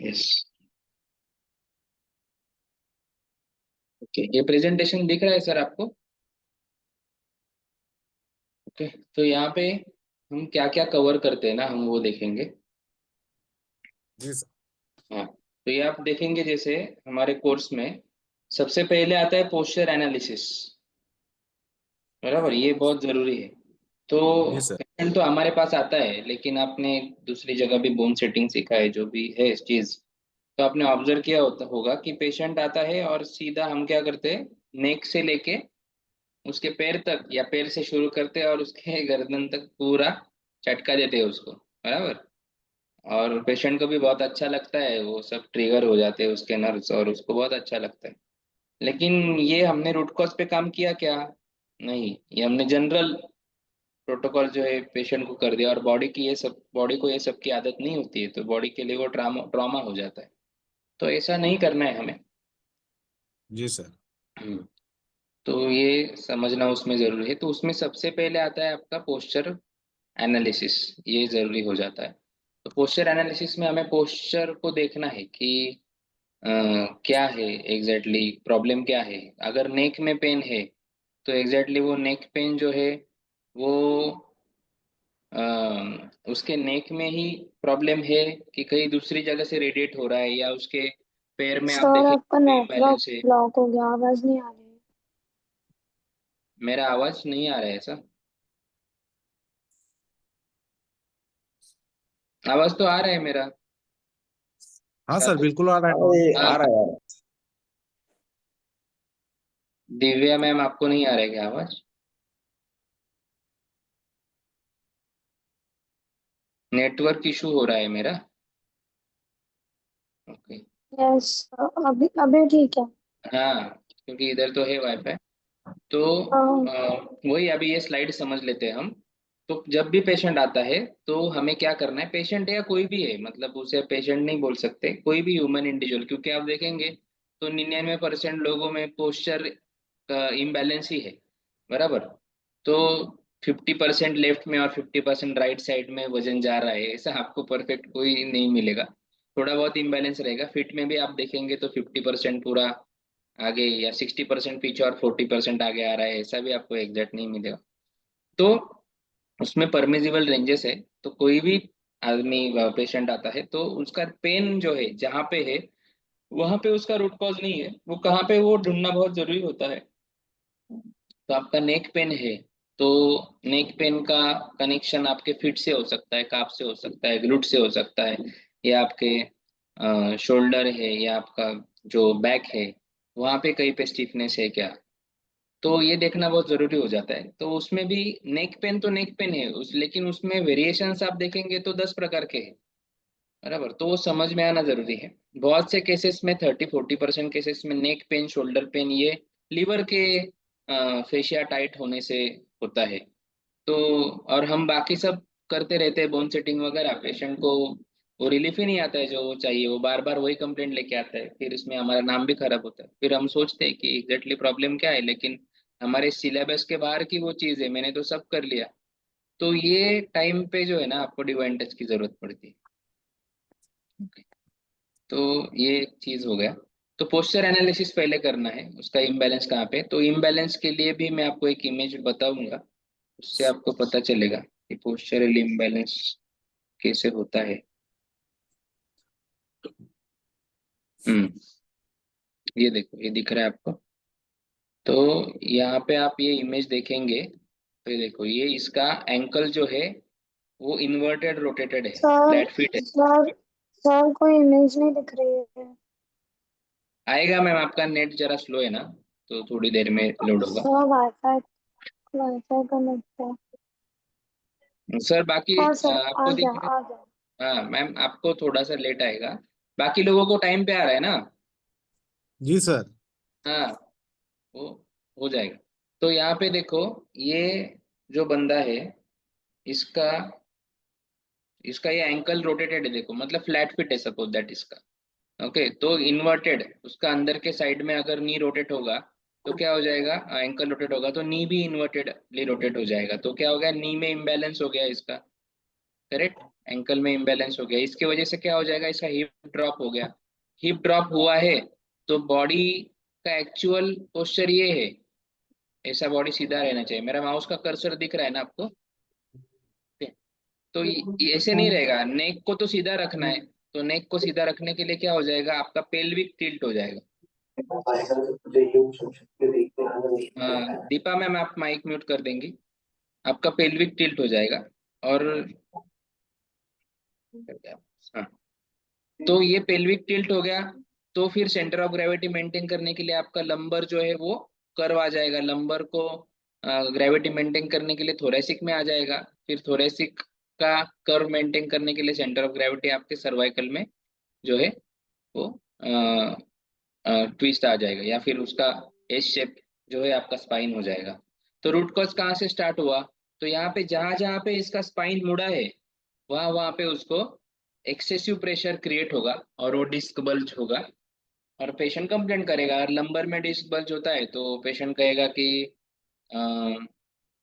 Yes. Okay, ये presentation दिख रहा है सर आपको? ओके, तो यहाँ पे हम क्या क्या कवर करते हैं ना, हम वो देखेंगे। जी सर। हाँ, तो ये आप देखेंगे जैसे हमारे कोर्स में सबसे पहले आता है पोस्चर एनालिसिस। बराबर, ये बहुत जरूरी है। तो जी सर। पेशेंट तो हमारे पास आता है, लेकिन आपने दूसरी जगह भी बोन सेटिंग सीखा है, जो भी है इस चीज, तो आपने ऑब्जर्व किया होगा कि पेशेंट आता है और सीधा हम क्या करते हैं, नेक से लेके उसके पैर तक, या पैर से शुरू करते हैं और उसके गर्दन तक पूरा झटका देते हैं उसको। बराबर। और पेशेंट को भी बहुत अच्छा लगता है, वो सब ट्रिगर हो जाते हैं उसके नर्व्स और उसको बहुत अच्छा लगता है। लेकिन ये हमने रूट कॉज पे काम किया क्या? नहीं, ये हमने जनरल प्रोटोकॉल जो है पेशेंट को कर दिया, और बॉडी को ये सब की आदत नहीं होती है, तो बॉडी के लिए वो ट्रामा ट्रॉमा हो जाता है। तो ऐसा नहीं करना है हमें। जी सर। हम्म, तो ये समझना उसमें जरूरी है। तो उसमें सबसे पहले आता है आपका पोस्चर एनालिसिस, ये जरूरी हो जाता है। तो पोस्चर एनालिसिस में हमें पोस्चर को देखना है कि अ, क्या है एग्जैक्टली, प्रॉब्लम क्या है। अगर नेक में पेन है तो एग्जैक्टली वो नेक पेन जो है वो उसके नेक में ही प्रॉब्लम है, कि कहीं दूसरी जगह से रेडिएट हो रहा है, या उसके पैर में आप सर देखें आपका नेटवर्क बैलेंस है। ब्लॉक हो गया, आवाज नहीं आ रही। मेरा आवाज नहीं आ रहा है ऐसा? आवाज तो आ रहा है मेरा। हाँ सर, चालू। बिल्कुल आ रहा है। अरे हाँ, आ रहा है यार। दिव्या मैम आपको नहीं आ रहा है क्या आवाज? नेटवर्क इशू हो रहा है मेरा। ओके। यस, अभी अभी ठीक है। हाँ, क्योंकि इधर तो है वाईफाई। तो हाँ। वही, अभी ये स्लाइड समझ लेते हैं हम। तो जब भी पेशेंट आता है तो हमें क्या करना है, पेशेंट या कोई भी है, मतलब उसे पेशेंट नहीं बोल सकते, कोई भी ह्यूमन इंडिविजुअल, क्योंकि आप देखेंगे तो 99% लोगों में पोस्चर का इम्बैलेंस ही है। बराबर। तो 50% लेफ्ट में और 50% राइट साइड में वजन जा रहा है, ऐसा आपको परफेक्ट कोई नहीं मिलेगा। थोड़ा बहुत इम्बैलेंस रहेगा। फिट में भी आप देखेंगे तो 50% पूरा आगे, या 60% पीछे और 40% आगे आ रहा है, ऐसा भी आपको एग्जैक्ट नहीं मिलेगा। तो उसमें परमिजिबल रेंजेस है। तो कोई भी आदमी पेशेंट आता है तो उसका पेन जो है जहाँ पे है, वहां पे उसका रूट कॉज नहीं है, वो कहाँ पे, वो ढूंढना बहुत जरूरी होता है। तो आपका नेक पेन है, तो नेक पेन का कनेक्शन आपके फिट से हो सकता है, काफ से हो सकता है, ग्लूट से हो सकता है, या आपके शोल्डर है, या आपका जो बैक है वहां पे कहीं पे स्टिफनेस है क्या। तो ये देखना बहुत जरूरी हो जाता है। तो उसमें भी नेक पेन तो नेक पेन है लेकिन उसमें वेरिएशंस आप देखेंगे तो 10 प्रकार के हैं। बराबर, तो वो समझ में आना जरूरी है। बहुत से केसेस में 30-40% केसेस में नेक पेन, शोल्डर पेन, ये लीवर के फेशिया टाइट होने से होता है। तो और हम बाकी सब करते रहते हैं, बोन सेटिंग वगैरह, पेशेंट को वो रिलीफ ही नहीं आता है जो वो चाहिए, वो बार बार वही कंप्लेंट लेके आता है, फिर इसमें हमारा नाम भी खराब होता है। फिर हम सोचते हैं कि एग्जैक्टली प्रॉब्लम क्या है, लेकिन हमारे सिलेबस के बाहर की वो चीज़ है, मैंने तो सब कर लिया। तो ये टाइम पे जो है ना, आपको डिवाइन टच की जरूरत पड़ती है। Okay. तो ये एक चीज हो गया। तो पोस्चर एनालिसिस पहले करना है, उसका इम्बैलेंस कहाँ पे। तो इम्बैलेंस के लिए भी मैं आपको एक इमेज बताऊंगा, उससे आपको पता चलेगा कि पोस्चरल इम्बैलेंस कैसे होता है। हम्म, ये देखो, ये दिख रहा है आपको? तो यहाँ पे आप ये इमेज देखेंगे तो ये देखो, ये इसका एंकल जो है वो इन्वर्टेड रोटेटेड है, सर फ्लैट फीट है। सर सर कोई इमेज नहीं दिख रही है। आएगा मैम, आपका नेट जरा स्लो है ना, तो थोड़ी देर में लोड होगा। सर वाईफाई वाईफाई कनेक्ट है। सर बाकी हाँ सर, आ आपको गया दिख रहा आ गया। है? हाँ मैम, आपको थोड़ा सा लेट आएगा, बाकी लोगों को टाइम पे आ रहा है ना। जी सर। हाँ, वो हो जाएगा। तो यहाँ पे देखो, ये जो बंदा है, इसका इसका ये एंकल रोटेटेड है, देखो मतलब फ्लैट फिट है सपोज दैट इसका। ओके, तो इन्वर्टेड उसका अंदर के साइड में अगर नी रोटेट होगा तो क्या हो जाएगा, एंकल रोटेट होगा तो नी भी इन्वर्टेडली रोटेट हो जाएगा, तो क्या हो गया, नी में इम्बैलेंस हो गया इसका। करेक्ट। एंकल में इम्बैलेंस हो गया, इसकी वजह से क्या हो जाएगा, इसका हिप ड्रॉप हो गया। हिप ड्रॉप हुआ है तो बॉडी का एक्चुअल पोस्चर ये है, ऐसा बॉडी सीधा रहना चाहिए। मेरा माउस का कर्सर दिख रहा है ना आपको? तो ये ऐसे नहीं रहेगा, नेक को तो सीधा रखना है। तो नेक को सीधा रखने के लिए क्या हो जाएगा, आपका पेल्विक टिल्ट हो जाएगा। दीपा मैम आप माइक म्यूट कर देंगी। आपका पेल्विक टिल्ट हो जाएगा। और हाँ, तो ये पेल्विक टिल्ट हो गया। तो फिर सेंटर ऑफ ग्रेविटी मेंटेन करने के लिए आपका लंबर जो है वो कर्व आ जाएगा। लंबर को ग्रेविटी मेंटेन करने के लिए थोरेसिक में आ जाएगा। फिर थोरेसिक का कर्व मेंटेन करने के लिए सेंटर ऑफ ग्रेविटी आपके सर्वाइकल में जो है वो ट्विस्ट आ जाएगा, या फिर उसका एस शेप जो है आपका स्पाइन हो जाएगा। तो रूट कॉज कहाँ से स्टार्ट हुआ, तो यहाँ पे जहां जहां पे इसका स्पाइन मुड़ा है वहां वहां पे उसको एक्सेसिव प्रेशर क्रिएट होगा और वो डिस्क बल्ज होगा। और पेशेंट कंप्लेंट करेगा। अगर लंबर में डिस्क बल्ज होता है तो पेशेंट कहेगा कि अ,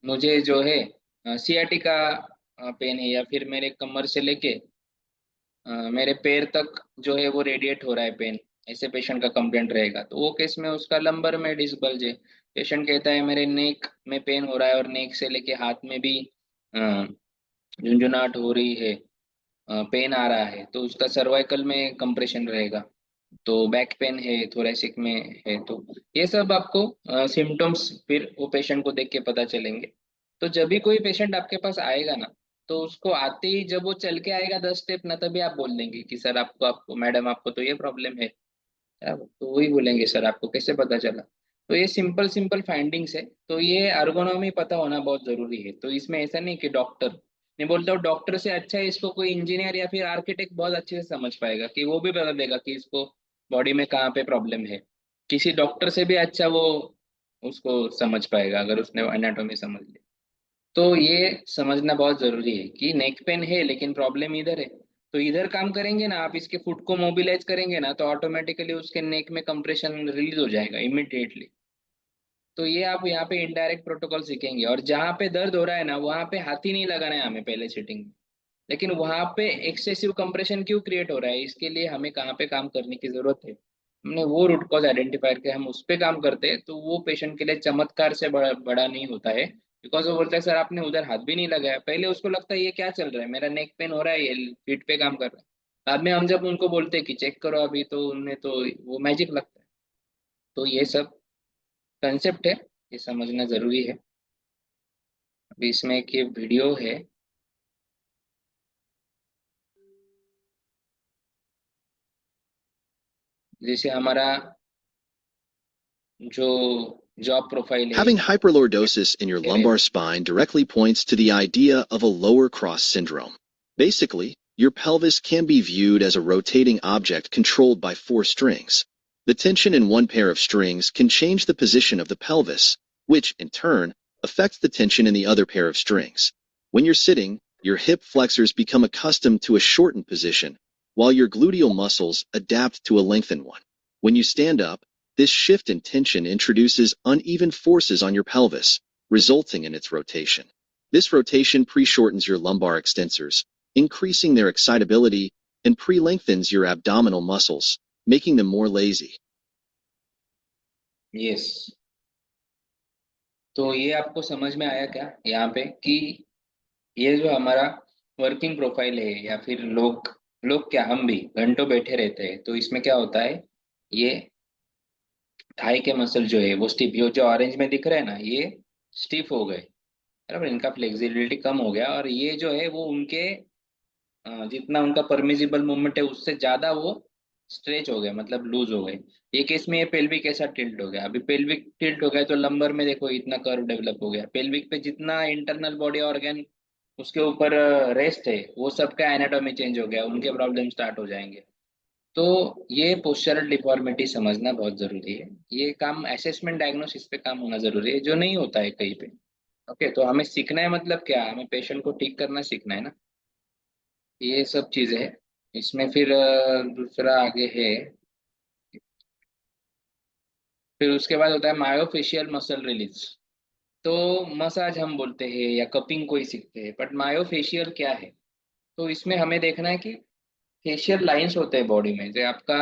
मुझे जो है सियाटिका पेन है, या फिर मेरे कमर से लेके मेरे पैर तक जो है वो रेडिएट हो रहा है पेन, ऐसे पेशेंट का कंप्लेंट रहेगा। तो वो केस में उसका लंबर में डिस्क बल्ज है। पेशेंट कहता है मेरे नेक में पेन हो रहा है और नेक से लेके हाथ में भी अ, झुंझुनाहट हो रही है, पेन आ रहा है, तो उसका सर्वाइकल में कंप्रेशन रहेगा। तो बैक पेन है, थोरेसिक में है। तो ये सब आपको सिम्टम्स फिर वो पेशेंट को देख के पता चलेंगे। तो जब भी कोई पेशेंट आपके पास आएगा ना, तो उसको आते ही जब वो चल के आएगा 10 स्टेप ना, तभी आप बोल देंगे कि सर आपको आपको मैडम आपको तो ये प्रॉब्लम है। तो वही बोलेंगे सर आपको कैसे पता चला। तो ये सिंपल सिंपल फाइंडिंग्स है। तो ये अर्गोनॉमी पता होना बहुत जरूरी है। तो इसमें ऐसा नहीं कि डॉक्टर, मैं बोलता हूँ डॉक्टर से अच्छा है इसको कोई इंजीनियर या फिर आर्किटेक्ट बहुत अच्छे से समझ पाएगा, कि वो भी बता देगा कि इसको बॉडी में कहाँ पे प्रॉब्लम है। किसी डॉक्टर से भी अच्छा वो उसको समझ पाएगा अगर उसने एनाटॉमी समझ ली। तो ये समझना बहुत जरूरी है कि नेक पेन है लेकिन प्रॉब्लम इधर है। तो इधर काम करेंगे ना, आप इसके फुट को मोबिलाइज करेंगे ना, तो ऑटोमेटिकली उसके नेक में कंप्रेशन रिलीज हो जाएगा इमिडिएटली। तो ये आप यहाँ पे इनडायरेक्ट प्रोटोकॉल सीखेंगे। और जहाँ पे दर्द हो रहा है ना वहाँ पे हाथ ही नहीं लगाना है हमें पहले सिटिंग में। लेकिन वहाँ पे एक्सेसिव कंप्रेशन क्यों क्रिएट हो रहा है, इसके लिए हमें कहाँ पे काम करने की जरूरत है, हमने वो रूट कॉज आइडेंटिफाई करके हम उस पे काम करते हैं, तो वो पेशेंट के लिए चमत्कार से बड़ा नहीं होता है। बिकॉज वो बोलता है सर आपने उधर हाथ भी नहीं लगाया। पहले उसको लगता है ये क्या चल रहा है, मेरा नेक पेन हो रहा है, ये पीठ पे काम कर रहा है। बाद में हम जब उनको बोलते हैं कि चेक करो अभी, तो उन्हें तो वो मैजिक लगता है। तो ये सब कंसेप्ट है, ये समझना जरूरी है। अभी इसमें एक ये वीडियो है। जैसे हमारा जो जॉब प्रोफाइल है, Having hyperlordosis in your कह रहे lumbar थे। spine directly points to the idea of a lower cross syndrome. Basically, your pelvis can be viewed as a rotating object controlled by 4 strings. The tension in one pair of strings can change the position of the pelvis, which, in turn, affects the tension in the other pair of strings. When you're sitting, your hip flexors become accustomed to a shortened position, while your gluteal muscles adapt to a lengthened one. When you stand up, this shift in tension introduces uneven forces on your pelvis, resulting in its rotation. This rotation pre-shortens your lumbar extensors, increasing their excitability, and pre-lengthens your abdominal muscles, making them more lazy. Yes. तो ये आपको समझ में आया क्या यहाँ पे, कि ये जो हमारा वर्किंग प्रोफाइल है, या फिर लोग लोग क्या हम भी घंटों बैठे रहते हैं, तो इसमें क्या होता है, ये थाई के मसल जो है वो स्टिफ, जो ऑरेंज में दिख रहा है ना, ये स्टिफ हो गए। बराबर, इनका फ्लेक्सिबिलिटी कम हो गया, और ये जो है वो उनके जितना उनका परमिजिबल मूवमेंट है उससे ज्यादा वो स्ट्रेच हो गए, मतलब लूज हो गए। ये केस में ये पेल्विक ऐसा टिल्ट हो गया। अभी पेल्विक टिल्ट हो गया तो लंबर में देखो इतना कर्व डेवलप हो गया। पेल्विक पे जितना इंटरनल बॉडी ऑर्गन उसके ऊपर रेस्ट है, वो सबका एनाटॉमी चेंज हो गया, उनके प्रॉब्लम स्टार्ट हो जाएंगे। तो ये पोस्चरल डिफॉर्मिटी समझना बहुत जरूरी है। ये काम असेसमेंट डायग्नोसिस पे काम होना जरूरी है, जो नहीं होता है कहीं पे। ओके, तो हमें सीखना है, मतलब क्या, हमें पेशेंट को ठीक करना सीखना है ना। ये सब चीजें है। इसमें फिर दूसरा आगे है। फिर उसके बाद होता है मायोफेशियल मसल रिलीज। तो मसाज हम बोलते हैं या कपिंग कोई सीखते हैं, बट मायोफेशियल क्या है, तो इसमें हमें देखना है कि फेशियल लाइंस होते हैं बॉडी में, जो आपका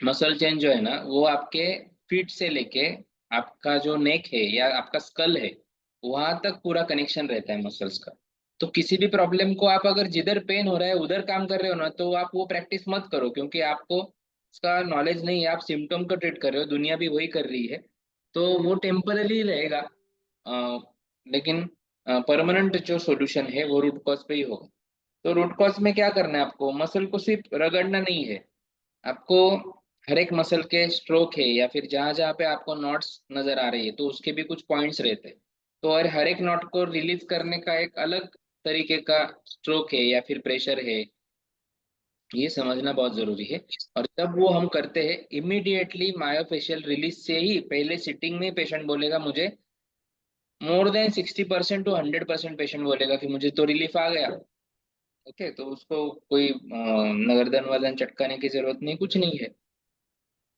मसल चेंज जो है ना, वो आपके फीट से लेके आपका जो नेक है या आपका स्कल है, वहां तक पूरा कनेक्शन रहता है मसल्स का। तो किसी भी प्रॉब्लम को आप अगर जिधर पेन हो रहा है उधर काम कर रहे हो ना, तो आप वो प्रैक्टिस मत करो, क्योंकि आपको उसका नॉलेज नहीं है, आप सिम्टम को ट्रीट कर रहे हो, दुनिया भी वही कर रही है। तो वो टेम्पररी रहेगा, लेकिन परमानेंट जो सॉल्यूशन है वो रूट कॉज पे ही होगा। तो रूट कॉज में क्या करना है, आपको मसल को सिर्फ रगड़ना नहीं है, आपको हर एक मसल के स्ट्रोक है या फिर जहां जहां पे आपको नॉट्स नजर आ रही है तो उसके भी कुछ पॉइंट्स रहते हैं। तो और हर एक नॉट को रिलीज करने का एक अलग तरीके का स्ट्रोक है या फिर प्रेशर है, ये समझना बहुत जरूरी है। और जब वो हम करते हैं, इमीडिएटली मायोफेशियल रिलीज से ही पहले सिटिंग में पेशेंट बोलेगा मुझे, मोर देन 60% टू 100% पेशेंट बोलेगा कि मुझे तो रिलीफ आ गया। ओके, तो उसको कोई गर्दन वर्दन चटकाने की जरूरत नहीं, कुछ नहीं है।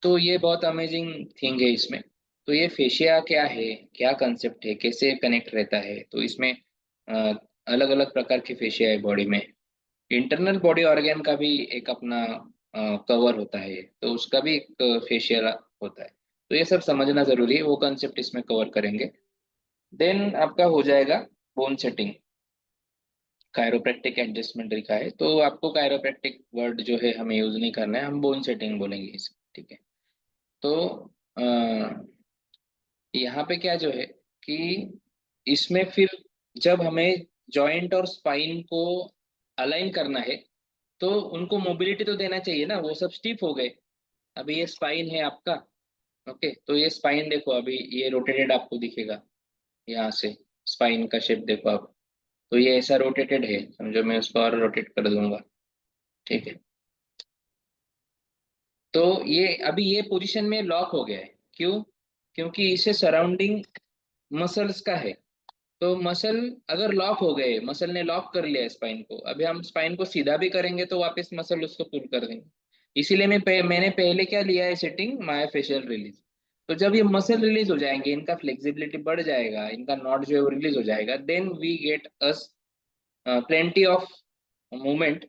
तो ये बहुत अमेजिंग थिंग है इसमें। तो ये फेशिया क्या है, क्या कंसेप्ट है, कैसे कनेक्ट रहता है, तो इसमें अलग अलग प्रकार की फेशिया है बॉडी में। इंटरनल बॉडी ऑर्गन का भी एक अपना कवर होता है, तो उसका भी एक फेशियल होता है। तो ये सब समझना जरूरी है, वो कंसेप्ट इसमें कवर करेंगे। देन आपका हो जाएगा बोन सेटिंग। कायरोप्रैक्टिक एडजस्टमेंट लिखा है, तो आपको कायरोप्रैक्टिक वर्ड जो है हमें यूज नहीं करना है, हम बोन सेटिंग बोलेंगे इसे, ठीक है। तो अ, यहाँ पे क्या जो है कि इसमें फिर जब हमें जॉइंट और स्पाइन को अलाइन करना है, तो उनको मोबिलिटी तो देना चाहिए ना, वो सब स्टिफ हो गए। अभी ये स्पाइन है आपका, ओके, तो ये स्पाइन देखो, अभी ये रोटेटेड आपको दिखेगा यहाँ से, स्पाइन का शेप देखो आप। तो ये ऐसा रोटेटेड है, समझो, मैं उसको और रोटेट कर दूंगा, ठीक है। तो ये अभी ये पोजीशन में लॉक हो गया है, क्यों? क्योंकि इसे सराउंडिंग मसल्स का है। तो मसल अगर लॉक हो गए, मसल ने लॉक कर लिया स्पाइन को, अभी हम स्पाइन को सीधा भी करेंगे तो वापस मसल उसको पुल कर देंगे। इसीलिए मैंने पहले क्या लिया है सेटिंग, मायोफेशियल रिलीज। तो जब ये मसल रिलीज हो जाएंगे, इनका फ्लेक्सिबिलिटी बढ़ जाएगा, इनका नॉट जो है वो रिलीज हो जाएगा, then we get us plenty of movement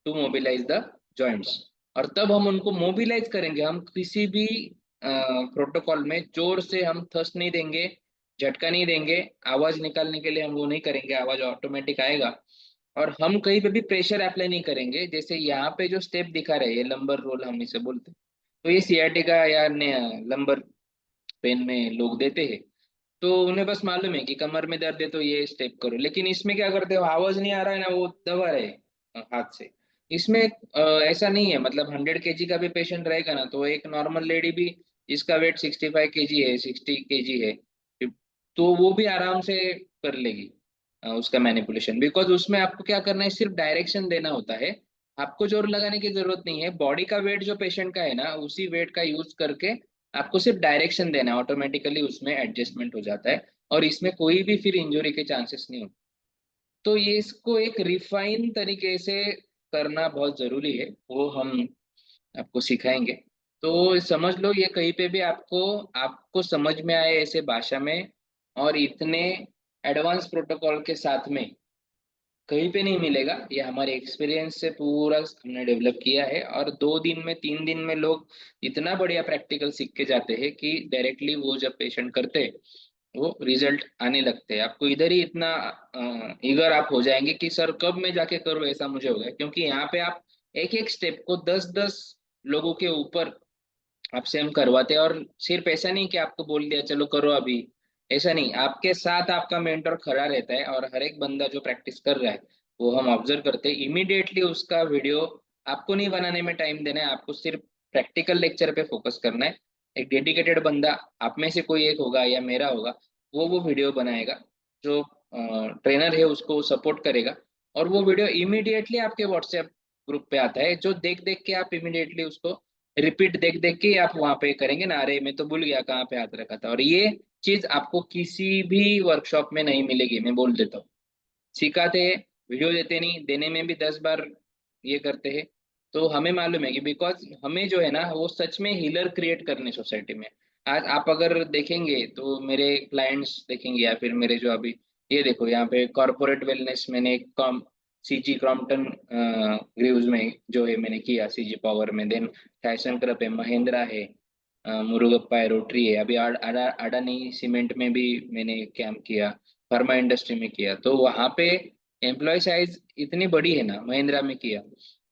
to mobilise the joints. और तब हम उनको मोबिलाइज करेंगे, हम किसी भी प्रोटोकॉल में जोर से हम थ्रस्ट नहीं देंगे, झटका नहीं देंगे, आवाज निकालने के लिए हम वो नहीं करेंगे, आवाज ऑटोमेटिक आएगा। और हम कहीं पे भी प्रेशर अप्लाई नहीं करेंगे, जैसे यहाँ पे जो स्टेप दिखा रहे हैं, ये लंबर रोल हम इसे बोलते हैं। तो ये सियाटिका या लंबर पेन में लोग देते हैं, तो उन्हें बस मालूम है कि कमर में दर्द है तो ये स्टेप करो, लेकिन इसमें क्या करते हो, आवाज नहीं आ रहा है ना, वो दबा रहे हाथ से। इसमें ऐसा नहीं है, मतलब 100 kg का भी पेशेंट रहेगा ना, तो एक नॉर्मल लेडी भी जिसका वेट 65 kg है, 60 kg है, तो वो भी आराम से कर लेगी उसका मैनिपुलेशन, बिकॉज उसमें आपको क्या करना है, सिर्फ डायरेक्शन देना होता है। आपको जोर लगाने की जरूरत नहीं है, बॉडी का वेट जो पेशेंट का है ना, उसी वेट का यूज करके आपको सिर्फ डायरेक्शन देना है, ऑटोमेटिकली उसमें एडजस्टमेंट हो जाता है। और इसमें कोई भी फिर इंजरी के चांसेस नहीं होते। तो ये इसको एक रिफाइन तरीके से करना बहुत जरूरी है, वो हम आपको सिखाएंगे। तो समझ लो, ये कहीं पे भी आपको आपको समझ में आए ऐसे भाषा में और इतने एडवांस प्रोटोकॉल के साथ में कहीं पे नहीं मिलेगा। ये हमारे एक्सपीरियंस से पूरा हमने डेवलप किया है, और 2 दिन में 3 दिन में लोग इतना बढ़िया प्रैक्टिकल सीख के जाते हैं कि डायरेक्टली वो जब पेशेंट करते हैं, वो रिजल्ट आने लगते हैं। आपको इधर ही इतना ईगर आप हो जाएंगे कि सर कब मैं जाके करूँ, ऐसा मुझे हो गया, क्योंकि यहाँ पे आप एक एक स्टेप को 10-10 लोगों के ऊपर आपसे हम करवाते हैं। और सिर्फ ऐसा नहीं कि आपको बोल दिया चलो करो अभी, ऐसा नहीं, आपके साथ आपका मेंटर खड़ा रहता है, और हर एक बंदा जो प्रैक्टिस कर रहा है वो हम ऑब्जर्व करते हैं, इमीडिएटली उसका वीडियो आपको नहीं बनाने में टाइम देना है, आपको सिर्फ प्रैक्टिकल लेक्चर पे फोकस करना है। एक डेडिकेटेड बंदा, आप में से कोई एक होगा या मेरा होगा, वो वीडियो बनाएगा, जो ट्रेनर है उसको सपोर्ट करेगा, और वो वीडियो इमीडिएटली आपके व्हाट्सएप ग्रुप पे आता है, जो देख देख के आप इमीडिएटली उसको रिपीट देख देख के आप वहां पे करेंगे ना, अरे मैं तो भूल गया कहाँ पे हाथ रखा था। और ये चीज आपको किसी भी वर्कशॉप में नहीं मिलेगी, मैं बोल देता हूँ। सिखाते हैं, वीडियो देते नहीं, देने में भी 10 बार ये करते हैं। तो हमें मालूम है कि बिकॉज हमें जो है ना, वो सच में हीलर क्रिएट करने सोसाइटी में। आज आप अगर देखेंगे तो मेरे क्लाइंट्स देखेंगे या फिर मेरे जो अभी ये देखो यहाँ पे कॉर्पोरेट वेलनेस मैंने सीजी क्रॉम्पटन ग्रीव्स में जो है मैंने किया, सीजी पावर में। देन फैशन क्रप है, महिंद्रा है, मुरुगप्पा है, रोटरी है, अभी अडानी सीमेंट में भी मैंने काम किया, फार्मा इंडस्ट्री में किया। तो वहाँ पे एम्प्लॉय साइज इतनी बड़ी है ना, महिंद्रा में किया।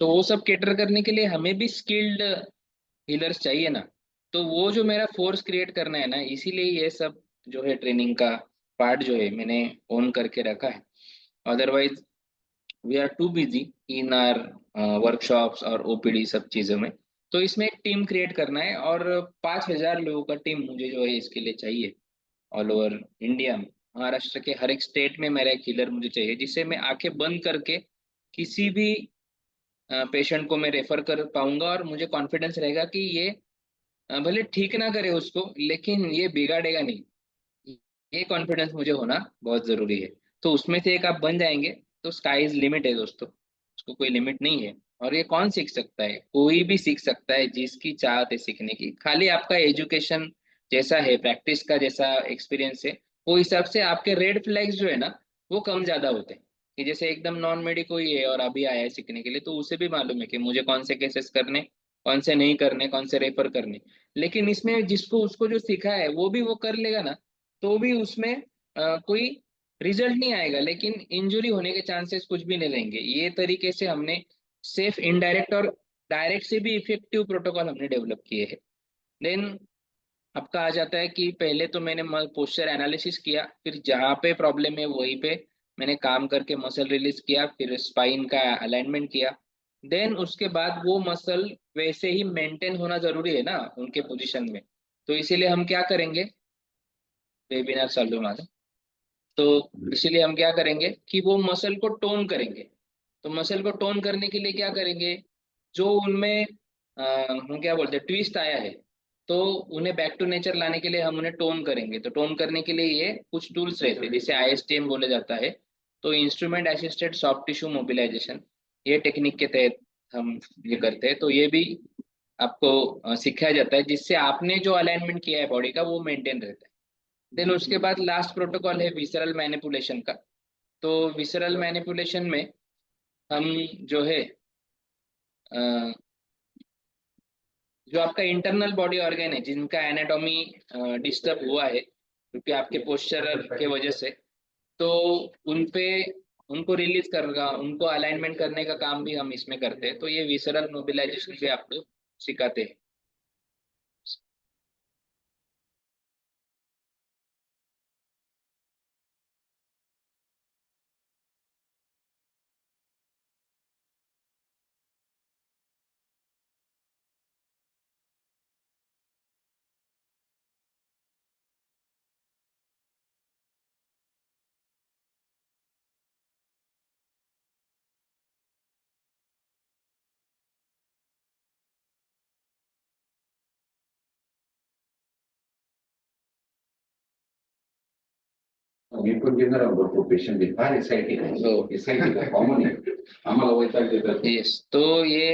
तो वो सब कैटर करने के लिए हमें भी स्किल्ड हीलर्स चाहिए ना। तो वो जो मेरा फोर्स क्रिएट करना है ना, इसीलिए ये सब जो है ट्रेनिंग का पार्ट जो है मैंने ओन करके रखा है। Otherwise we are too busy in our workshops और ओपीडी सब चीज़ों में। तो इसमें एक टीम क्रिएट करना है, और 5,000 लोगों का टीम मुझे जो है इसके लिए चाहिए। ऑल ओवर इंडिया में, महाराष्ट्र के हर एक स्टेट में मेरा एक हीलर मुझे चाहिए, जिससे मैं आंखें बंद करके किसी भी पेशेंट को मैं रेफर कर पाऊंगा, और मुझे कॉन्फिडेंस रहेगा कि ये भले ठीक ना करे उसको, लेकिन ये बिगाड़ेगा नहीं। ये कॉन्फिडेंस मुझे होना बहुत जरूरी है। तो उसमें से एक आप बन जाएंगे तो स्काई इज लिमिट है दोस्तों, उसको कोई लिमिट नहीं है। और ये कौन सीख सकता है? कोई भी सीख सकता है जिसकी चाहत है सीखने की। खाली आपका एजुकेशन जैसा है, प्रैक्टिस का जैसा एक्सपीरियंस है, वो हिसाब से आपके रेड फ्लैग्स जो है ना, वो कम ज्यादा होते हैं। कि जैसे एकदम नॉन मेडिको ही है और अभी आया है सीखने के लिए, तो उसे भी मालूम है कि मुझे कौन से केसेस करने, कौन से नहीं करने, कौन से रेफर करने। लेकिन इसमें जिसको उसको जो सीखा है वो भी वो कर लेगा ना, तो भी उसमें कोई रिजल्ट नहीं आएगा, लेकिन इंजुरी होने के चांसेस कुछ भी नहीं रहेंगे। ये तरीके से हमने सेफ, इनडायरेक्ट और डायरेक्ट से भी इफेक्टिव प्रोटोकॉल हमने डेवलप किए हैं। देन आपका आ जाता है कि पहले तो मैंने पोस्चर एनालिसिस किया, फिर जहाँ पे प्रॉब्लम है वहीं पे मैंने काम करके मसल रिलीज किया, फिर स्पाइन का अलाइनमेंट किया। देन उसके बाद वो मसल वैसे ही मेंटेन होना जरूरी है ना उनके पोजीशन में। तो इसीलिए हम क्या करेंगे, वेबिनार चालू है। तो इसीलिए हम क्या करेंगे कि वो मसल को टोन करेंगे। तो मसल को टोन करने के लिए क्या करेंगे, जो उनमें हम क्या बोलते हैं ट्विस्ट आया है, तो उन्हें बैक टू नेचर लाने के लिए हम उन्हें टोन करेंगे। तो टोन करने के लिए ये कुछ टूल्स रहते हैं, जिसे आईएसटीएम बोला जाता है। तो instrument assisted soft tissue mobilisation, ये टेक्निक के तहत हम ये करते हैं। तो ये भी आपको सिखाया जाता है, जिससे आपने जो अलाइनमेंट किया है बॉडी का वो मेंटेन रहता है। देन उसके बाद लास्ट प्रोटोकॉल है विसरल मैनिपुलेशन का। तो विसरल मैनिपुलेशन में हम जो है अ, जो आपका इंटरनल बॉडी ऑर्गन है, जिनका एनाटॉमी डिस्टर्ब हुआ है क्योंकि आपके पोस्चर के वजह से, तो उन पे उनको रिलीज करना, उनको अलाइनमेंट करने का काम भी हम इसमें करते हैं। तो ये विसरल मोबिलाइजेशन भी आपको सिखाते हैं। People general work patient with very exciting, so exciting common है आम्हाला वैताग देतात. यस, तो ये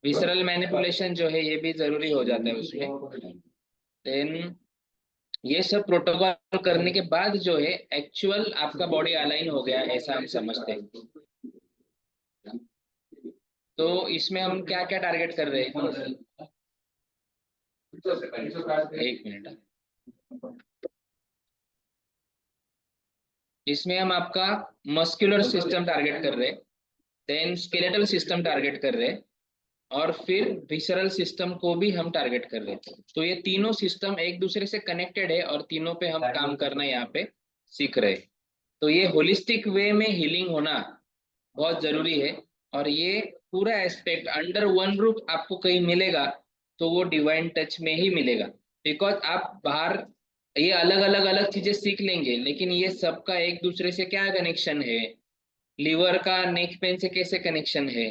विसरल मैनिपुलेशन जो है ये भी जरूरी हो जाता है उसमें। देन ये सब प्रोटोकॉल करने के बाद जो है एक्चुअल आपका बॉडी अलाइन हो गया ऐसा हम समझते हैं। तो इसमें हम क्या क्या टारगेट कर रहे हैं, एक मिनट। इसमें हम आपका मस्कुलर सिस्टम टारगेट कर रहे हैं, देन स्केलेटल सिस्टम टारगेट कर रहे हैं, और फिर विसरल सिस्टम को भी हम टारगेट कर रहे हैं। तो ये तीनों सिस्टम एक दूसरे से कनेक्टेड है और तीनों पे हम काम करना यहाँ पे सीख रहे हैं। तो ये होलिस्टिक वे में हीलिंग होना बहुत जरूरी है। और ये पूरा एस्पेक्ट अंडर वन रूफ आपको कहीं मिलेगा तो वो डिवाइन टच में ही मिलेगा। बिकॉज आप बाहर ये अलग अलग अलग चीजें सीख लेंगे, लेकिन ये सबका एक दूसरे से क्या कनेक्शन है, लीवर का नेक पेन से कैसे कनेक्शन है,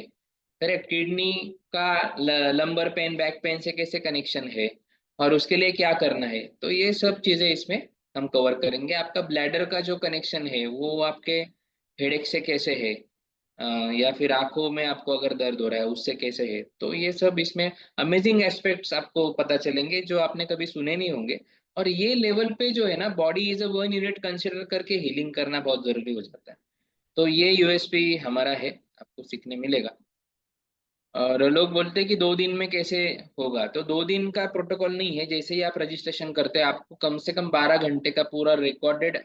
करेक्ट, किडनी का लंबर पेन, बैक पेन से कैसे कनेक्शन है, और उसके लिए क्या करना है। तो ये सब चीजें इसमें हम कवर करेंगे। आपका ब्लैडर का जो कनेक्शन है वो आपके हेडेक से कैसे है, या फिर आंखों में आपको अगर दर्द हो रहा है उससे कैसे है। तो ये सब इसमें अमेजिंग एस्पेक्ट्स आपको पता चलेंगे जो आपने कभी सुने नहीं होंगे। और ये लेवल पे जो है ना, body is a one unit consider करके हीलिंग करना बहुत जरूरी हो जाता है। तो ये यूएसपी हमारा है, आपको सीखने मिलेगा। और लोग बोलते हैं कि 2 दिन में कैसे होगा, तो 2 दिन का प्रोटोकॉल नहीं है। जैसे ही आप रजिस्ट्रेशन करते हैं, आपको कम से कम 12 घंटे का पूरा रिकॉर्डेड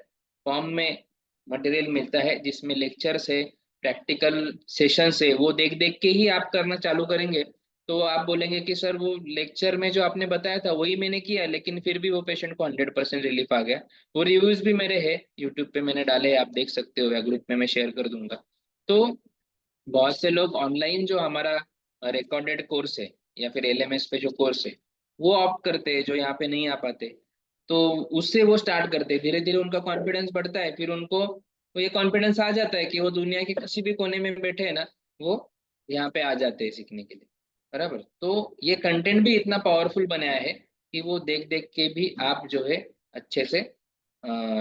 फॉर्म में मटेरियल मिलता है, जिसमें लेक्चर्स है, प्रैक्टिकल सेशंस है। वो देख देख के ही आप करना चालू करेंगे, तो आप बोलेंगे कि सर वो लेक्चर में जो आपने बताया था वही मैंने किया, लेकिन फिर भी वो पेशेंट को 100% रिलीफ आ गया। वो रिव्यूज भी मेरे है, यूट्यूब पे मैंने डाले हैं, आप देख सकते हो, या ग्रुप में मैं शेयर कर दूंगा। तो बहुत से लोग ऑनलाइन जो हमारा रिकॉर्डेड कोर्स है, या फिर एलएमएस पे जो कोर्स है, वो ऑप्ट करते हैं, जो यहाँ पे नहीं आ पाते। तो उससे वो स्टार्ट करते हैं, धीरे धीरे उनका कॉन्फिडेंस बढ़ता है, फिर उनको वो ये कॉन्फिडेंस आ जाता है कि वो दुनिया के किसी भी कोने में बैठे हैं ना, वो यहाँ पे आ जाते हैं सीखने के लिए। बराबर। तो ये कंटेंट भी इतना पावरफुल बनाया है कि वो देख देख के भी आप जो है अच्छे से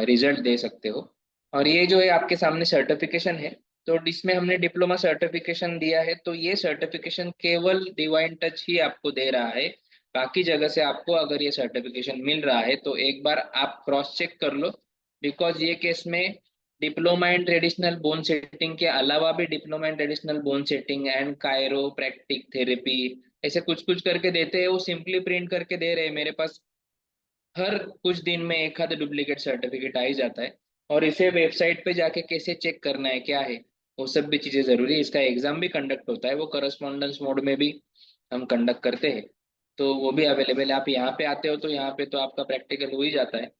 रिजल्ट दे सकते हो। और ये जो है आपके सामने सर्टिफिकेशन है, तो इसमें हमने डिप्लोमा सर्टिफिकेशन दिया है। तो ये सर्टिफिकेशन केवल डिवाइन टच ही आपको दे रहा है। बाकी जगह से आपको अगर ये सर्टिफिकेशन मिल रहा है तो एक बार आप क्रॉस चेक कर लो, बिकॉज ये केस में diploma in traditional bone setting के अलावा भी diploma in traditional bone setting and chiropractic therapy ऐसे कुछ कुछ करके देते हैं। वो सिंपली प्रिंट करके दे रहे हैं मेरे पास। हर कुछ दिन में एक आध डुप्लीकेट सर्टिफिकेट आ ही जाता है। और इसे वेबसाइट पे जाके कैसे चेक करना है, क्या है, वो सब भी चीजें जरूरी है। इसका एग्जाम भी कंडक्ट होता है, वो करस्पॉन्डेंस मोड में भी हम कंडक्ट करते हैं। तो वो भी अवेलेबल है। आप यहाँ पे आते हो तो यहाँ पे तो आपका प्रैक्टिकल हो ही जाता है।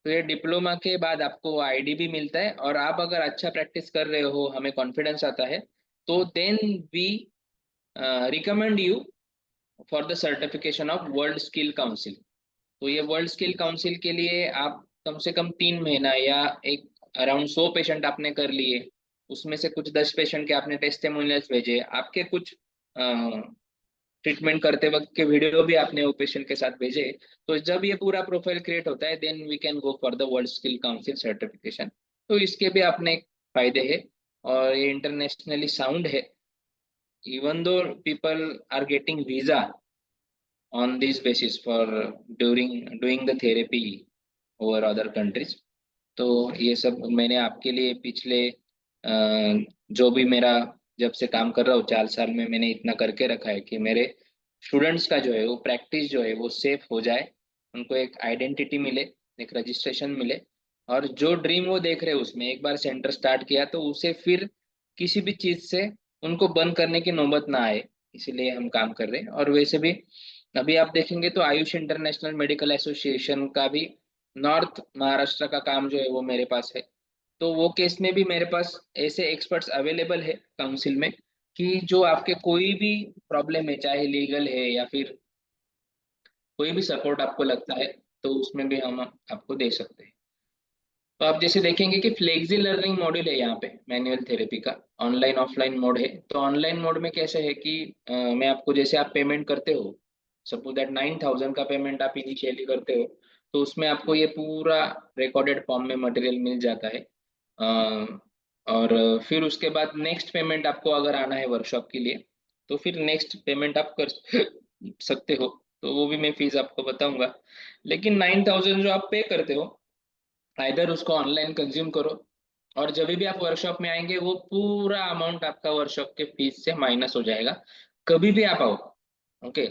तो ये डिप्लोमा के बाद आपको आईडी भी मिलता है, और आप अगर अच्छा प्रैक्टिस कर रहे हो, हमें कॉन्फिडेंस आता है, तो then we recommend you for the certification of World Skill Council. तो ये वर्ल्ड स्किल काउंसिल के लिए आप कम से कम 3 महीना या एक अराउंड 100 पेशेंट आपने कर लिए, उसमें से कुछ 10 पेशेंट के आपने टेस्टिमोनियल्स भेजे, आपके कुछ ट्रीटमेंट करते वक्त के वीडियो भी आपने वो पेशेंट के साथ भेजे। तो जब ये पूरा प्रोफाइल क्रिएट होता है, then we can go for the World Skill Council certification. तो इसके भी अपने फायदे हैं, और ये इंटरनेशनली साउंड है। Even though people are getting visa on this basis for during doing the therapy over other countries। तो ये सब मैंने आपके लिए पिछले जो भी मेरा जब से काम कर रहा हूँ 4 साल में, मैंने इतना करके रखा है कि मेरे स्टूडेंट्स का जो है वो प्रैक्टिस जो है वो सेफ हो जाए, उनको एक आइडेंटिटी मिले, एक रजिस्ट्रेशन मिले, और जो ड्रीम वो देख रहे हैं उसमें एक बार सेंटर स्टार्ट किया तो उसे फिर किसी भी चीज से उनको बंद करने की नौबत ना आए। इसीलिए हम काम कर रहे हैं। और वैसे भी अभी आप देखेंगे तो आयुष इंटरनेशनल मेडिकल एसोसिएशन का भी नॉर्थ महाराष्ट्र का काम जो है वो मेरे पास है। तो वो केस में भी मेरे पास ऐसे एक्सपर्ट्स अवेलेबल है काउंसिल में, कि जो आपके कोई भी प्रॉब्लम है, चाहे लीगल है या फिर कोई भी सपोर्ट आपको लगता है, तो उसमें भी हम आपको दे सकते हैं। तो आप जैसे देखेंगे कि फ्लेक्सी लर्निंग मॉड्यूल है यहाँ पे मैनुअल थेरेपी का, ऑनलाइन ऑफलाइन मोड है। तो ऑनलाइन मोड में कैसे है कि मैं आपको, जैसे आप पेमेंट करते हो, सपोज दैट 9,000 का पेमेंट आप इनिशियली करते हो, तो उसमें आपको ये पूरा रिकॉर्डेड फॉर्म में मटेरियल मिल जाता है। और फिर उसके बाद नेक्स्ट पेमेंट आपको अगर आना है वर्कशॉप के लिए, तो फिर नेक्स्ट पेमेंट आप कर सकते हो। तो वो भी मैं फीस आपको बताऊंगा। लेकिन 9,000 जो आप पे करते हो, आइदर उसको ऑनलाइन कंज्यूम करो, और जब भी आप वर्कशॉप में आएंगे वो पूरा अमाउंट आपका वर्कशॉप के फीस से माइनस हो जाएगा। कभी भी आप आओ, ओके,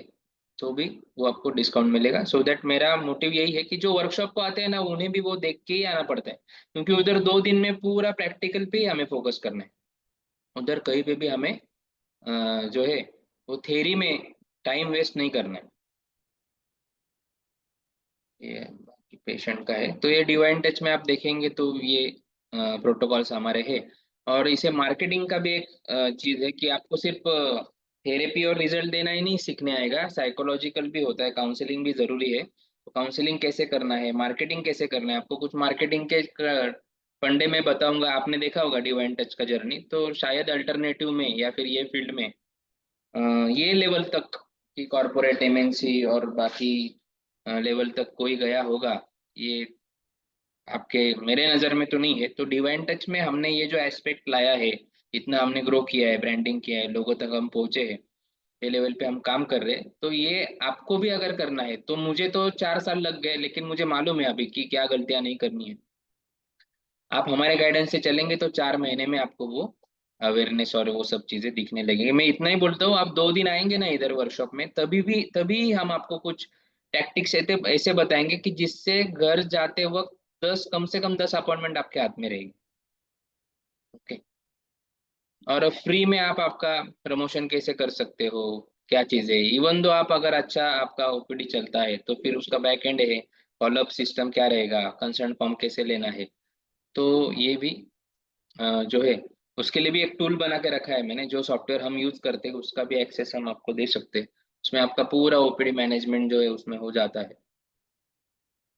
तो भी वो आपको डिस्काउंट मिलेगा। सो दैट मेरा मोटिव यही है कि जो वर्कशॉप को आते हैं ना, उन्हें भी वो देख के ही आना पड़ता है, क्योंकि उधर 2 दिन में पूरा प्रैक्टिकल पे ही हमें फोकस करना है। उधर कहीं पे भी हमें जो है वो थेरी में टाइम वेस्ट नहीं करना है। ये बाकी पेशेंट का है। तो ये डिवाइन टच में आप देखेंगे तो ये प्रोटोकॉल्स हमारे हैं। और इसे मार्केटिंग का भी एक चीज है कि आपको सिर्फ थेरेपी और रिजल्ट देना ही नहीं सीखने आएगा, साइकोलॉजिकल भी होता है, काउंसलिंग भी जरूरी है। तो काउंसलिंग कैसे करना है, मार्केटिंग कैसे करना है, आपको कुछ मार्केटिंग के फंडे में बताऊंगा। आपने देखा होगा डिवाइन टच का जर्नी, तो शायद अल्टरनेटिव में या फिर ये फील्ड में अ, ये लेवल तक की कॉरपोरेट एमएनसी और बाकी लेवल तक कोई गया होगा, ये आपके मेरे नज़र में तो नहीं है। तो डिवाइन टच में हमने ये जो एस्पेक्ट लाया है, इतना हमने ग्रो किया है, ब्रांडिंग किया है, लोगों तक हम पहुंचे हैं, ये लेवल पे हम काम कर रहे हैं। तो ये आपको भी अगर करना है तो मुझे तो 4 साल लग गए, लेकिन मुझे मालूम है अभी कि क्या गलतियां नहीं करनी है। आप हमारे गाइडेंस से चलेंगे तो 4 महीने में आपको वो अवेयरनेस और वो सब चीजें दिखने लगेंगी। मैं इतना ही बोलता हूँ, आप 2 दिन आएंगे ना इधर वर्कशॉप में, तभी हम आपको कुछ टैक्टिक्स ऐसे ऐसे बताएंगे कि जिससे घर जाते वक्त 10, कम से कम 10 अपॉइंटमेंट आपके हाथ में रहेगी। ओके। और फ्री में आप आपका प्रमोशन कैसे कर सकते हो, क्या चीज़ है, इवन दो आप अगर अच्छा आपका ओपीडी चलता है तो फिर उसका बैक एंड है, फॉलोअप सिस्टम क्या रहेगा, कंसर्न फॉर्म कैसे लेना है। तो ये भी जो है उसके लिए भी एक टूल बना के रखा है मैंने, जो सॉफ्टवेयर हम यूज करते हैं उसका भी एक्सेस हम आपको दे सकते हैं। उसमें आपका पूरा ओपीडी मैनेजमेंट जो है उसमें हो जाता है।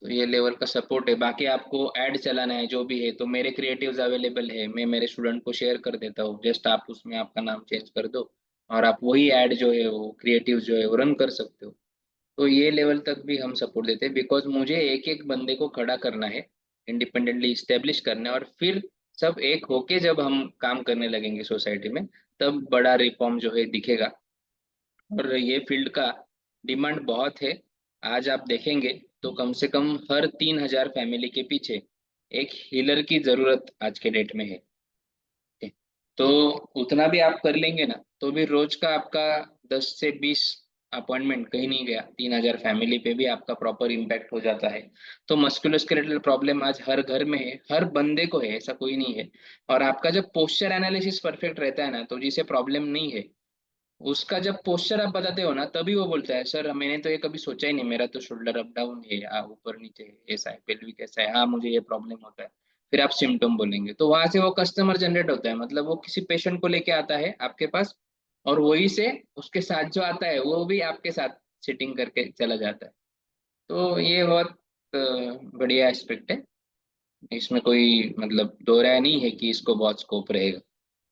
तो ये लेवल का सपोर्ट है। बाकी आपको ऐड चलाना है जो भी है तो मेरे क्रिएटिव्स अवेलेबल है, मैं मेरे स्टूडेंट को शेयर कर देता हूँ, जस्ट आप उसमें आपका नाम चेंज कर दो और आप वही ऐड जो है वो क्रिएटिव जो है वो रन कर सकते हो। तो ये लेवल तक भी हम सपोर्ट देते हैं, बिकॉज मुझे एक एक बंदे को खड़ा करना है, इंडिपेंडेंटली इस्टेब्लिश करना है, और फिर सब एक होके जब हम काम करने लगेंगे सोसाइटी में तब बड़ा रिफॉर्म जो है दिखेगा। और ये फील्ड का डिमांड बहुत है। आज आप देखेंगे तो कम से कम हर 3,000 फैमिली के पीछे एक हीलर की जरूरत आज के डेट में है। ठीक। तो उतना भी आप कर लेंगे ना तो भी रोज का आपका 10 से 20 अपॉइंटमेंट कहीं नहीं गया, 3,000 फैमिली पे भी आपका प्रॉपर इम्पैक्ट हो जाता है। तो मस्कुलोस्केलेटल प्रॉब्लम आज हर घर में है, हर बंदे को है, ऐसा कोई नहीं है। और आपका जब पोस्चर एनालिसिस परफेक्ट रहता है ना, तो जिसे प्रॉब्लम नहीं है उसका जब पोस्चर आप बताते हो ना तभी वो बोलता है सर मैंने तो ये कभी सोचा ही नहीं, मेरा तो शोल्डर अप डाउन है, ऊपर नीचे है, ऐसा है, पेल्विक ऐसा है, हाँ मुझे ये प्रॉब्लम होता है। फिर आप सिम्टम बोलेंगे तो वहां से वो कस्टमर जनरेट होता है, मतलब वो किसी पेशेंट को लेके आता है आपके पास, और वही से उसके साथ जो आता है वो भी आपके साथ सिटिंग करके चला जाता है। तो ये बहुत बढ़िया एस्पेक्ट है। इसमें कोई मतलब दो राय नहीं है कि इसको बहुत स्कोप रहेगा।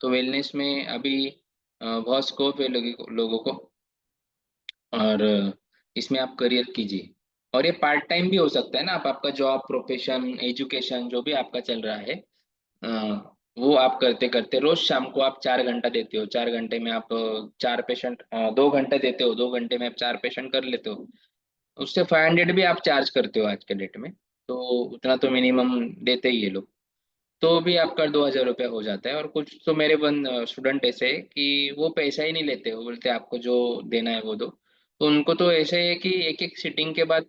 तो वेलनेस में अभी बहुत स्कोप है लोगों को। और इसमें आप करियर कीजिए। और ये पार्ट टाइम भी हो सकता है ना, आप आपका जॉब, प्रोफेशन, एजुकेशन जो भी आपका चल रहा है वो आप करते करते रोज शाम को आप 4 घंटा देते हो, 4 घंटे में आप 4 पेशेंट, 2 घंटे देते हो, 2 घंटे में आप 4 पेशेंट कर लेते हो, उससे 500 भी आप चार्ज करते हो आज के डेट में। तो उतना तो मिनिमम देते ही ये लोग। तो भी आपका 2,000 रुपया हो जाता है। और कुछ तो मेरे बन स्टूडेंट ऐसे है कि वो पैसा ही नहीं लेते, वो बोलते आपको जो देना है वो दो। तो उनको तो ऐसे है कि एक एक सिटिंग के बाद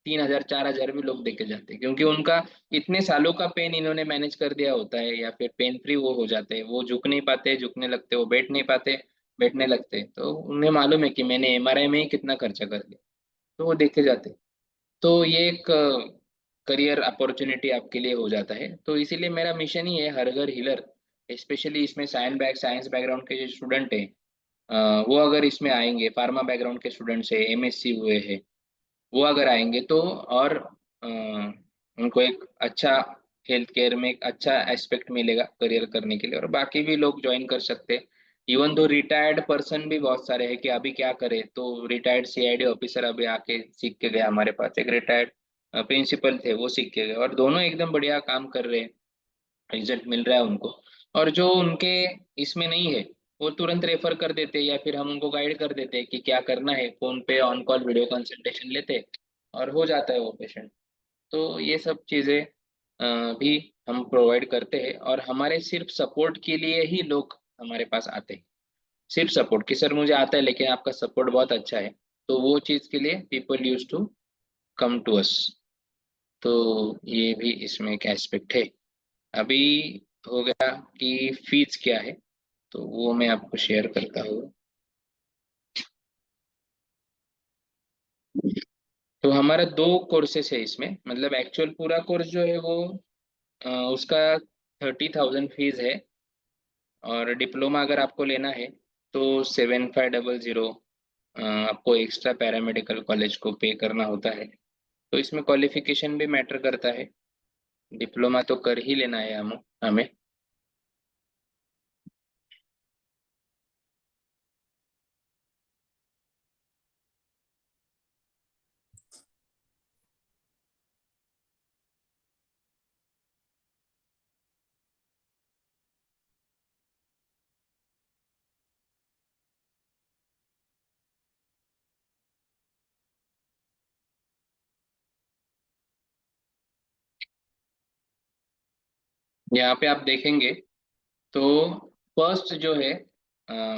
3,000 4,000 भी लोग देके जाते हैं, क्योंकि उनका इतने सालों का पेन इन्होंने मैनेज कर दिया होता है, या फिर पेन फ्री वो हो जाते हैं, वो झुक नहीं पाते झुकने लगते, वो बैठ नहीं पाते बैठने लगते, तो उन्हें मालूम है कि मैंने एमआरआई में ही कितना खर्चा कर दिया, तो वो देखे जाते। तो ये एक करियर अपॉर्चुनिटी आपके लिए हो जाता है। तो इसीलिए मेरा मिशन ही है हर घर हीलर। स्पेशली इसमें साइंस बैकग्राउंड के जो स्टूडेंट हैं, वो अगर इसमें आएंगे, फार्मा बैकग्राउंड के स्टूडेंट्स है, एमएससी हुए हैं, वो अगर आएंगे तो और उनको एक अच्छा हेल्थ केयर में एक अच्छा एस्पेक्ट मिलेगा करियर करने के लिए। और बाकी भी लोग ज्वाइन कर सकते हैं। इवन दो रिटायर्ड पर्सन भी बहुत सारे हैं कि अभी क्या करें, तो रिटायर्ड सीआईडी ऑफिसर अभी आके सीख के गया हमारे पास, एक रिटायर्ड प्रिंसिपल थे वो सीख के गए, और दोनों एकदम बढ़िया काम कर रहे हैं, रिजल्ट मिल रहा है उनको। और जो उनके इसमें नहीं है वो तुरंत रेफर कर देते, या फिर हम उनको गाइड कर देते कि क्या करना है, फोन पे ऑन कॉल वीडियो कंसल्टेशन लेते और हो जाता है वो पेशेंट। तो ये सब चीज़ें भी हम प्रोवाइड करते हैं। और हमारे सिर्फ सपोर्ट के लिए ही लोग हमारे पास आते हैं, सिर्फ सपोर्ट कि सर मुझे आता है लेकिन आपका सपोर्ट बहुत अच्छा है, तो वो चीज़ के लिए people use to come to us. तो ये भी इसमें एक एस्पेक्ट है। अभी हो गया कि फीस क्या है, तो वो मैं आपको शेयर करता हूँ। तो हमारा 2 कोर्सेस है इसमें, मतलब एक्चुअल पूरा कोर्स जो है वो उसका 30,000 फीस है। और डिप्लोमा अगर आपको लेना है तो 7,500 आपको एक्स्ट्रा पैरामेडिकल कॉलेज को पे करना होता है। तो इसमें क्वालिफिकेशन भी मैटर करता है, डिप्लोमा तो कर ही लेना है हमें। यहाँ पे आप देखेंगे तो फर्स्ट जो है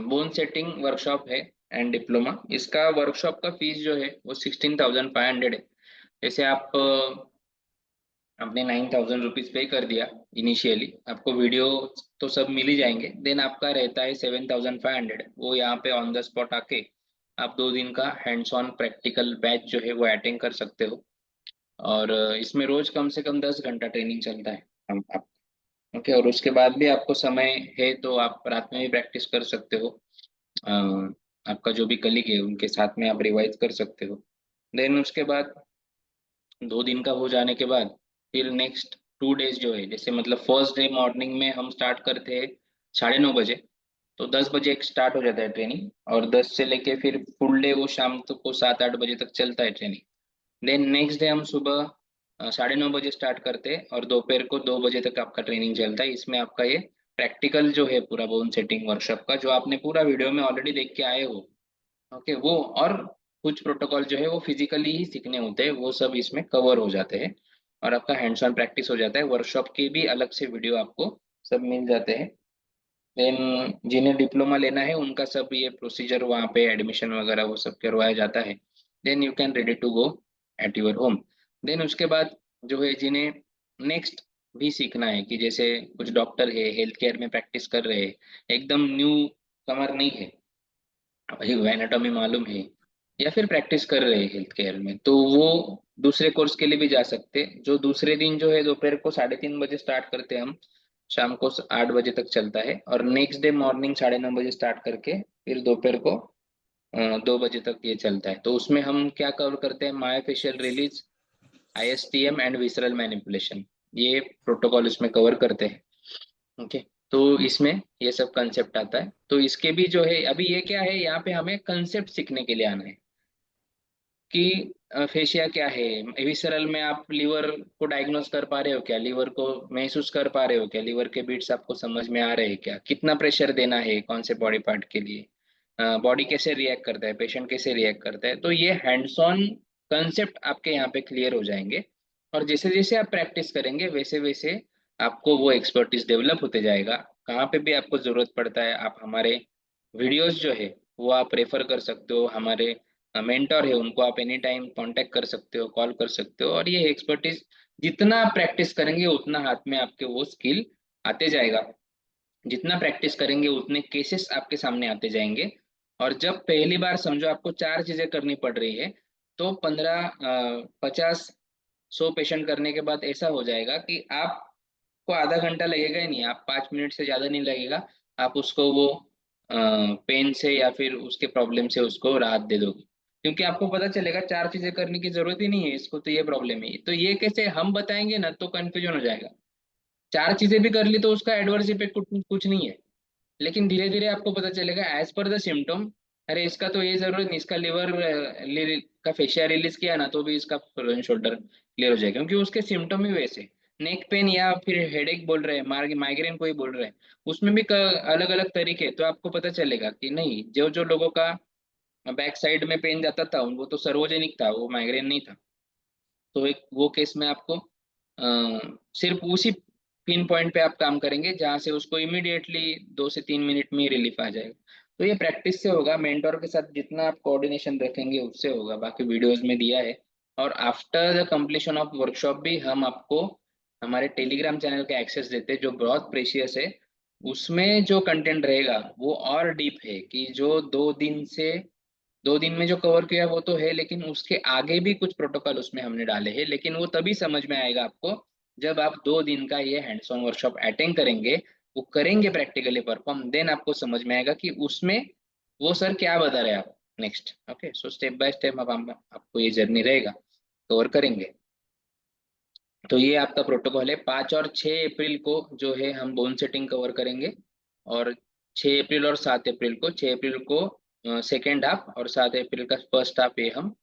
बोन सेटिंग वर्कशॉप है एंड डिप्लोमा, इसका वर्कशॉप का फीस जो है वो 16,500 है। जैसे आप आपने 9,000 रुपीज पे कर दिया इनिशियली, आपको वीडियो तो सब मिल ही जाएंगे, देन आपका रहता है 7,500। वो यहाँ पे ऑन द स्पॉट आके आप 2 दिन का हैंड्स ऑन प्रैक्टिकल बैच जो है वो अटेंड कर सकते हो। और इसमें रोज कम से कम 10 घंटा ट्रेनिंग चलता है हम आप। ओके, और उसके बाद भी आपको समय है तो आप रात में भी प्रैक्टिस कर सकते हो। अ, आपका जो भी कलीग है उनके साथ में आप रिवाइज कर सकते हो। देन उसके बाद 2 दिन का हो जाने के बाद फिर नेक्स्ट 2 डेज जो है, जैसे मतलब फर्स्ट डे मॉर्निंग में हम स्टार्ट करते हैं 9:30 बजे, तो 10 बजे एक स्टार्ट हो जाता है ट्रेनिंग, और 10 से लेके फिर फुल डे वो शाम तक को 7-8 बजे तक चलता है ट्रेनिंग। देन नेक्स्ट डे हम सुबह 9:30 बजे स्टार्ट करते हैं और दोपहर को 2 बजे तक आपका ट्रेनिंग चलता है। इसमें आपका ये प्रैक्टिकल जो है पूरा बोन सेटिंग वर्कशॉप का, जो आपने पूरा वीडियो में ऑलरेडी देख के आए हो, ओके, वो और कुछ प्रोटोकॉल जो है वो फिजिकली ही सीखने होते हैं, वो सब इसमें कवर हो जाते हैं। और आपका हैंड्स ऑन प्रैक्टिस हो जाता है, वर्कशॉप के भी अलग से वीडियो आपको सब मिल जाते हैं। देन जिन्हें डिप्लोमा लेना है उनका सब ये प्रोसीजर वहाँ पे एडमिशन वगैरह वो सब करवाया जाता है। Then you can ready to go at your home. देन उसके बाद जो है जिन्हें नेक्स्ट भी सीखना है, कि जैसे कुछ डॉक्टर है हेल्थ केयर में प्रैक्टिस कर रहे हैं, एकदम न्यू कमर नहीं है, भाई एनाटॉमी मालूम है या फिर प्रैक्टिस कर रहे हैं हेल्थ केयर में, तो वो दूसरे कोर्स के लिए भी जा सकते हैं। जो दूसरे दिन जो है दोपहर को 3:30 बजे स्टार्ट करते हैं हम, शाम को 8 बजे तक चलता है, और नेक्स्ट डे मॉर्निंग 9:30 बजे स्टार्ट करके फिर दोपहर को 2 बजे तक ये चलता है। तो उसमें हम क्या कवर करते हैं, myofascial release, ISTM and visceral manipulation, ये प्रोटोकॉल इसमें कवर करते हैं। ओके, तो इसमें ये सब कंसेप्ट आता है। तो इसके भी जो है अभी ये क्या है, यहाँ पे हमें कंसेप्ट सीखने के लिए आना है कि फेशिया क्या है, विसरल में आप लीवर को डायग्नोस कर पा रहे हो क्या, लीवर को महसूस कर पा रहे हो क्या, लीवर के बीट्स आपको समझ में आ रहे हैं क्या, कितना प्रेशर देना है कौन से बॉडी पार्ट के लिए, बॉडी कैसे रिएक्ट करता है, पेशेंट कैसे रिएक्ट करता है। तो ये हैंड्स ऑन कंसेप्ट आपके यहाँ पे क्लियर हो जाएंगे, और जैसे जैसे आप प्रैक्टिस करेंगे वैसे वैसे आपको वो एक्सपर्टीज डेवलप होते जाएगा। कहाँ पे भी आपको जरूरत पड़ता है आप हमारे वीडियोस जो है वो आप रेफर कर सकते हो, हमारे मेंटर है उनको आप एनी टाइम कांटेक्ट कर सकते हो, कॉल कर सकते हो, और ये एक्सपर्टीज जितना आप प्रैक्टिस करेंगे उतना हाथ में आपके वो स्किल आते जाएगा। जितना प्रैक्टिस करेंगे उतने केसेस आपके सामने आते जाएंगे। और जब पहली बार समझो आपको 4 चीजें करनी पड़ रही है, तो 50, 50, 100 पेशेंट करने के बाद ऐसा हो जाएगा कि आपको आधा घंटा लगेगा ही नहीं, आप 5 मिनट से ज्यादा नहीं लगेगा, आप उसको वो पेन से या फिर उसके प्रॉब्लम से उसको राहत दे दोगे। क्योंकि आपको पता चलेगा 4 चीजें करने की जरूरत ही नहीं है, इसको तो ये प्रॉब्लम है, तो ये कैसे हम बताएंगे ना तो कंफ्यूजन हो जाएगा। 4 चीजें भी कर ली तो उसका एडवर्स इफेक्ट कुछ कुछ नहीं है, लेकिन धीरे धीरे आपको पता चलेगा एज पर द सिम्टम, अरे इसका तो ये जरूरत नहीं, इसका लिवर का फेशिया रिलीज किया ना तो भी इसका शोल्डर क्लियर हो जाएगा, क्योंकि उसके सिम्टम ही वैसे। नेक पेन या फिर हेडेक बोल रहे हैं, माइग्रेन कोई बोल रहे हैं, उसमें भी अलग अलग तरीके हैं। तो आपको पता चलेगा कि नहीं, जो जो लोगों का बैक साइड में पेन जाता था वो तो सर्वोजेनिक था, वो माइग्रेन नहीं था। तो एक वो केस में आपको सिर्फ उसी पिन पॉइंट पे आप काम करेंगे जहाँ से उसको इमिडिएटली 2 से 3 मिनट में रिलीफ आ जाएगा। तो ये प्रैक्टिस से होगा, मेंटोर के साथ जितना आप कोऑर्डिनेशन रखेंगे उससे होगा, बाकी वीडियोस में दिया है। और after the completion of workshop भी हम आपको हमारे टेलीग्राम चैनल का एक्सेस देते हैं जो बहुत प्रेशियस है। उसमें जो कंटेंट रहेगा वो और डीप है, कि जो 2 दिन में जो कवर किया वो तो है, लेकिन उसके आगे भी कुछ प्रोटोकॉल उसमें हमने डाले हैं, लेकिन वो तभी समझ में आएगा आपको जब आप 2 दिन का ये हैंड्स ऑन वर्कशॉप अटेंड करेंगे, वो करेंगे प्रैक्टिकली परफॉर्म, देन आपको समझ में आएगा कि उसमें वो सर क्या बता रहे हैं आप next. Okay, so step by step अब हम आपको ये जर्नी रहेगा कवर करेंगे। तो ये आपका प्रोटोकॉल है। 5 और 6 अप्रैल को जो है हम बोन सेटिंग कवर करेंगे, और 6 अप्रैल और 7 अप्रैल को, 6 अप्रैल को सेकेंड हाफ और 7 अप्रैल का फर्स्ट हाफ ये हम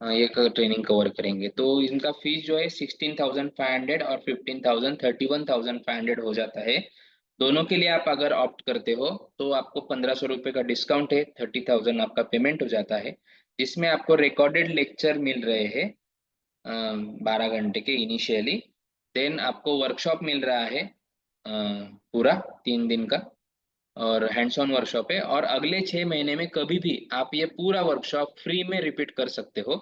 ये ट्रेनिंग कवर करेंगे। तो इनका फीस जो है 16,500 और 15,000, 31,500 हो जाता है। दोनों के लिए आप अगर ऑप्ट करते हो तो आपको 1,500 रुपये का डिस्काउंट है, 30,000 आपका पेमेंट हो जाता है, जिसमें आपको रिकॉर्डेड लेक्चर मिल रहे हैं 12 घंटे के इनिशियली। देन आपको वर्कशॉप मिल रहा है पूरा 3 दिन का और हैंड्स ऑन वर्कशॉप है। और अगले 6 महीने में कभी भी आप ये पूरा वर्कशॉप फ्री में रिपीट कर सकते हो।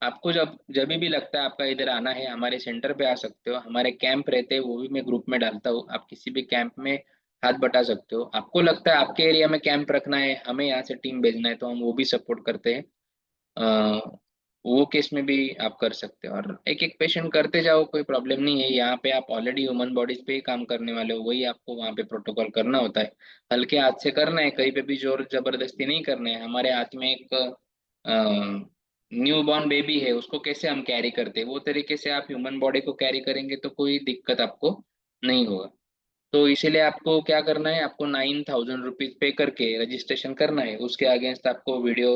आपको जब जब भी लगता है आपका इधर आना है, हमारे सेंटर पे आ सकते हो। हमारे कैंप रहते हैं, वो भी मैं ग्रुप में डालता हूँ। आप किसी भी कैंप में हाथ बटा सकते हो। आपको लगता है आपके एरिया में कैंप रखना है, हमें यहाँ से टीम भेजना है, तो हम वो भी सपोर्ट करते हैं। वो केस में भी आप कर सकते हो और एक एक पेशेंट करते जाओ, कोई प्रॉब्लम नहीं है। यहाँ पे आप ऑलरेडी ह्यूमन बॉडीज पे ही काम करने वाले हो, वही आपको वहाँ पे प्रोटोकॉल करना होता है। हल्के हाथ से करना है, कहीं पे भी जोर जबरदस्ती नहीं करना है। हमारे हाथ में एक न्यू बॉर्न बेबी है, उसको कैसे हम कैरी करते हैं वो तरीके से आप ह्यूमन बॉडी को कैरी करेंगे तो कोई दिक्कत आपको नहीं होगा। तो इसीलिए आपको क्या करना है, आपको 9,000 रुपीज पे करके रजिस्ट्रेशन करना है। उसके अगेंस्ट आपको वीडियो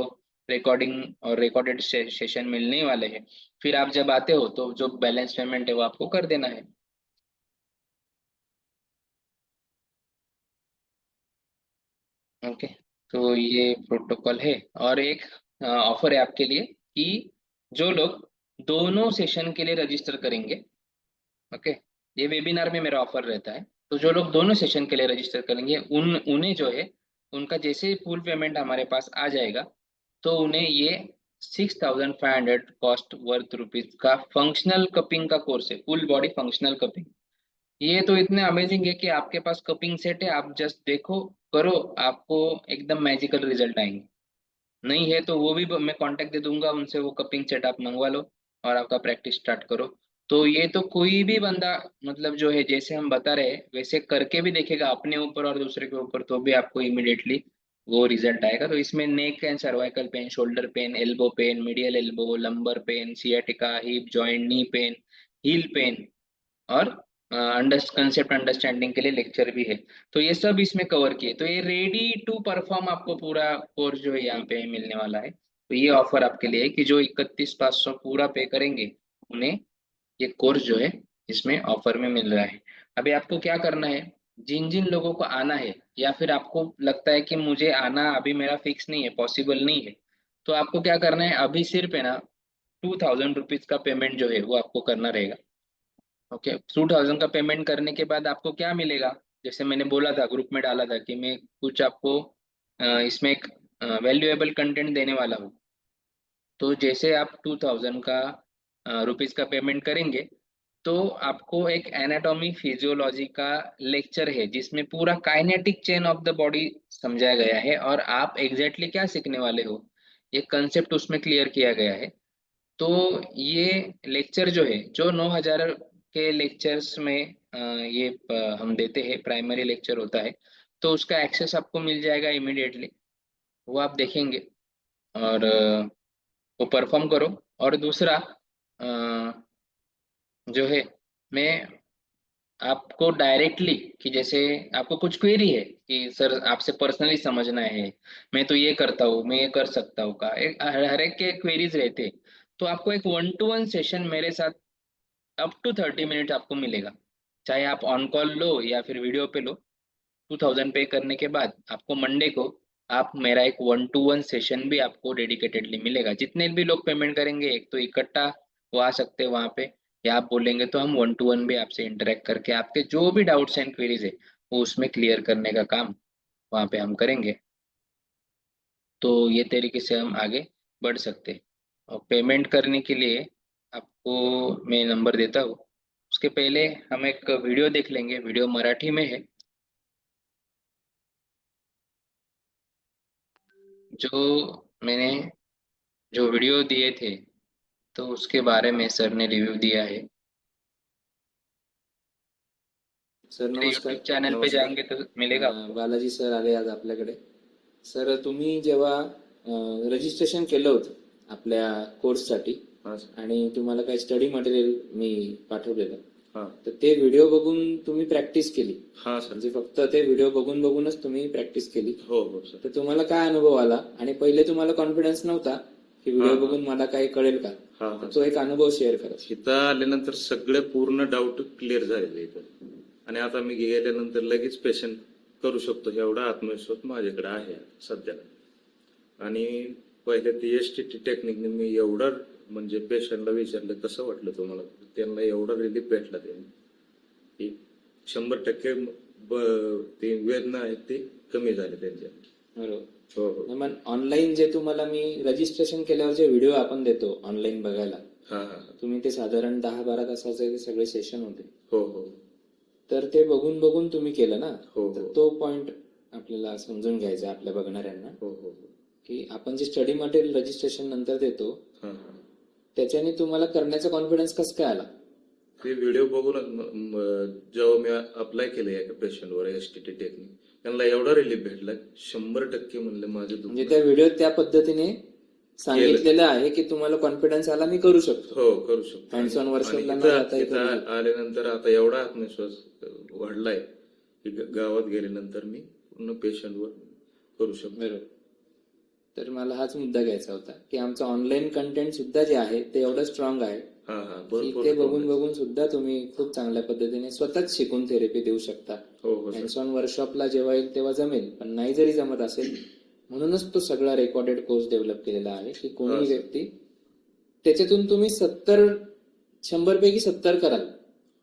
रिकॉर्डिंग और रिकॉर्डेड सेशन मिलने वाले हैं। फिर आप जब आते हो तो जो बैलेंस पेमेंट है वो आपको कर देना है। ओके, तो ये प्रोटोकॉल है। और एक ऑफर है आपके लिए कि जो लोग दोनों सेशन के लिए रजिस्टर करेंगे, ओके, ये वेबिनार में मेरा ऑफर रहता है। तो जो लोग दोनों सेशन के लिए रजिस्टर करेंगे उन्हें जो है, उनका जैसे ही फुल पेमेंट हमारे पास आ जाएगा तो उन्हें ये 6,500 कॉस्ट वर्थ रुपीज का फंक्शनल कपिंग का कोर्स है, फुल बॉडी फंक्शनल कपिंग। ये तो इतने अमेजिंग है कि आपके पास कपिंग सेट है, आप जस्ट देखो, करो, आपको एकदम मैजिकल रिजल्ट आएंगे। नहीं है तो वो भी मैं कांटेक्ट दे दूंगा उनसे, वो कपिंग सेट आप मंगवा लो और आपका प्रैक्टिस स्टार्ट करो। तो ये तो कोई भी बंदा, मतलब जो है जैसे हम बता रहे हैं वैसे करके भी देखेगा अपने ऊपर और दूसरे के ऊपर, तो भी आपको इमिडिएटली वो रिजल्ट आएगा। तो इसमें neck and cervical pain, shoulder pain, elbow pain, medial elbow, lumbar pain, sciatica, hip joint, knee pain, heel pain और कंसेप्ट अंडरस्टैंडिंग के लिए लेक्चर भी है। तो ये सब इसमें कवर किए, तो ये रेडी टू परफॉर्म आपको पूरा कोर्स जो है यहाँ पे मिलने वाला है। तो ये ऑफर आपके लिए है कि जो 31,500 पूरा पे करेंगे उन्हें ये कोर्स जो है इसमें ऑफर में मिल रहा है। अभी आपको क्या करना है, जिन जिन लोगों को आना है या फिर आपको लगता है कि मुझे आना अभी मेरा फिक्स नहीं है, पॉसिबल नहीं है, तो आपको क्या करना है, अभी सिर्फ है ना 2,000 रुपीज का पेमेंट जो है वो आपको करना रहेगा। ओके, 2,000 का पेमेंट करने के बाद आपको क्या मिलेगा, जैसे मैंने बोला था, ग्रुप में डाला था कि मैं कुछ आपको इसमें एक वैल्यूएबल कंटेंट देने वाला हूँ। तो जैसे आप 2,000 का रुपीज का पेमेंट करेंगे तो आपको एक एनाटॉमी फिजियोलॉजी का लेक्चर है जिसमें पूरा kinetic chain of the body समझाया गया है और आप एग्जैक्टली क्या सीखने वाले हो ये कंसेप्ट उसमें क्लियर किया गया है। तो ये लेक्चर जो है, जो 9,000 के लेक्चर्स में ये हम देते हैं, प्राइमरी लेक्चर होता है, तो उसका एक्सेस आपको मिल जाएगा इमिडिएटली। वो आप देखेंगे और वो परफॉर्म करो। और दूसरा जो है, मैं आपको डायरेक्टली, कि जैसे आपको कुछ क्वेरी है कि सर आपसे पर्सनली समझना है, मैं तो ये करता हूँ, मैं ये कर सकता हूँ का एक हर एक के क्वेरीज रहते हैं, तो आपको एक 1-to-1 सेशन मेरे साथ अप टू 30 मिनट आपको मिलेगा। चाहे आप ऑन कॉल लो या फिर वीडियो पे लो। 2,000 पे करने के बाद आपको मंडे को आप मेरा एक 1-to-1 सेशन भी आपको डेडिकेटेडली मिलेगा। जितने भी लोग पेमेंट करेंगे एक तो इकट्ठा वो आ सकते हैं वहाँ पे, या आप बोलेंगे तो हम 1-to-1 भी आपसे इंटरेक्ट करके आपके जो भी डाउट्स एंड क्वेरीज है वो उसमें क्लियर करने का काम वहाँ पे हम करेंगे। तो ये तरीके से हम आगे बढ़ सकते हैं। और पेमेंट करने के लिए आपको मैं नंबर देता हूँ। उसके पहले हम एक वीडियो देख लेंगे, वीडियो मराठी में है। जो मैंने जो वीडियो दिए थे तो उसके बारे में सर ने रिव्यू दिया है। सर मेरे नमस्कार. यूट्यूब चॅनल पे नमस्कार. जाएंगे तो मिलेगा आपको। बालाजी सर आले आज आपल्याकडे. सर तुम्ही जेव्हा रजिस्ट्रेशन केलं होतं आपल्या कोर्ससाठी आणि तुम्हाला काही स्टडी मटेरियल मी पाठवलेलं, तर ते व्हिडिओ बघून तुम्ही प्रॅक्टिस केली. हा सर. म्हणजे फक्त ते व्हिडिओ बघूनच तुम्ही प्रॅक्टिस केली. हो हो सर. तर तुम्हाला काय अनुभव आला, आणि पहिले तुम्हाला कॉन्फिडन्स नव्हता की व्हिडिओ बघून मला काही कळेल का, तो एक अनुभव शेअर करा. इथं आल्यानंतर सगळे पूर्ण डाऊट क्लिअर झालेले इथं, आणि आता मी गेल्यानंतर लगेच पेशंट करू शकतो एवढा आत्मविश्वास माझ्याकडे आहे सध्याला. आणि पहिले ती STT टेक्निकने मी एवढं म्हणजे पेशंटला विचारलं कसं वाटलं तुम्हाला, त्यांना एवढा रिलीफ भेटला त्यांनी की 100% ते वेदना आहेत ते कमी झाले त्यांच्या. बरोबर. हो हो नाही, मग ऑनलाईन जे तुम्हाला मी रजिस्ट्रेशन केल्यावर जे व्हिडिओ आपण देतो ऑनलाईन बघायला, हा हा तुम्ही ते साधारण 10-12 तासाचे ते सगळे सेशन होते, हो हो तर ते बघून बघून तुम्ही केलं ना. हो तर हो तो पॉइंट आपल्याला समजून घ्यायचा आपल्या बघणाऱ्यांना, हो हो की आपण जे स्टडी मटेरियल रजिस्ट्रेशन नंतर देतो हा हा त्याच्याने तुम्हाला करण्याचा कॉन्फिडन्स कसं काय आला? ते व्हिडिओ बघूनच जेव्हा मी अप्लाय केलं एका पेशंटवर STT टेक्निक, त्यांना एवढा रिलीफ भेटला 100% म्हणले माझे म्हणजे दुखणं. त्या व्हिडिओत त्या पद्धतीने सांगितलेलं आहे की तुम्हाला कॉन्फिडन्स आला, मी करू शकतो. हो करू शकतो. Hands on workshop आणि ला न इथं- जाता इथं करू शकतो. आल्यानंतर आता एवढा आत्मविश्वास वाढलाय की गावात गेल्यानंतर मी पूर्ण पेशंटवर करू शकतो. बरोबर. तर मला हाच मुद्दा घ्यायचा होता की आमचं ऑनलाईन कंटेंट सुद्धा जे आहे ते एवढं स्ट्रॉंग आहे हा हा की भरपूर ते बघून बघून सुद्धा तुम्ही खूप चांगल्या पद्धतीने स्वतःच शिकून थेरपी देऊ शकता. हो हो सर. हँड्स ऑन वर्कशॉपला जेव्हा येईल तेव्हा जमेल, पण नाही जरी जमत असेल म्हणूनच तो सगळा रेकॉर्डेड कोर्स डेव्हलप केलेला आहे की हा, कोणी सर. व्यक्ती त्याच्यातून तुम्ही 100 पैकी 70 कराल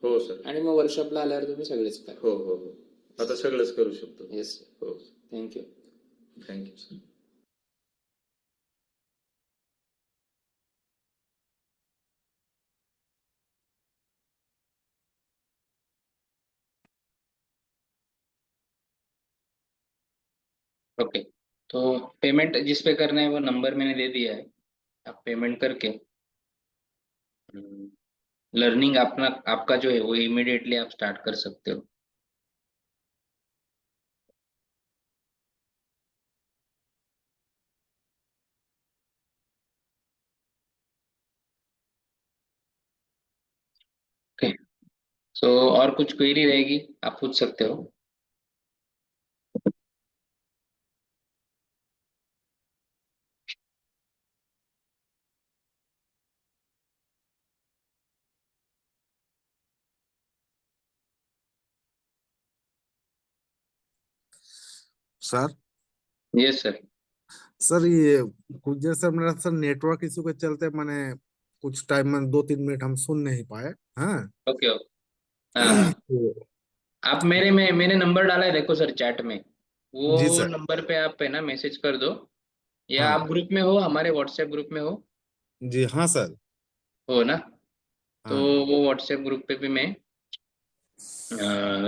हो सर. आणि मग वर्कशॉपला आल्यावर तुम्ही सगळेच करा. हो हो हो आता सगळंच करू शकतो. येस, हो थँक्यू. Thank you sir. ओके, तो पेमेंट जिस पे करना है वो नंबर मैंने दे दिया है, आप पेमेंट करके लर्निंग अपना आपका जो है वो इमीडिएटली आप स्टार्ट कर सकते हो. ओके, सो और कुछ क्वेरी रहेगी आप पूछ सकते हो. Sir yes sir. सर ये कुछ देर सर मेरा सर नेटवर्क इशू के चलते मैंने कुछ टाइम में 2-3 मिनट हम सुन नहीं पाए. हाँ ओके ओके. हाँ, तो आप मैंने नंबर डाला है, देखो सर चैट में, वो जी सर. नंबर पे आप है ना मैसेज कर दो, या हाँ आप ग्रुप में हो, हमारे व्हाट्सएप ग्रुप में जी हाँ सर. हो ना, तो हाँ वो व्हाट्सएप ग्रुप पे भी मैं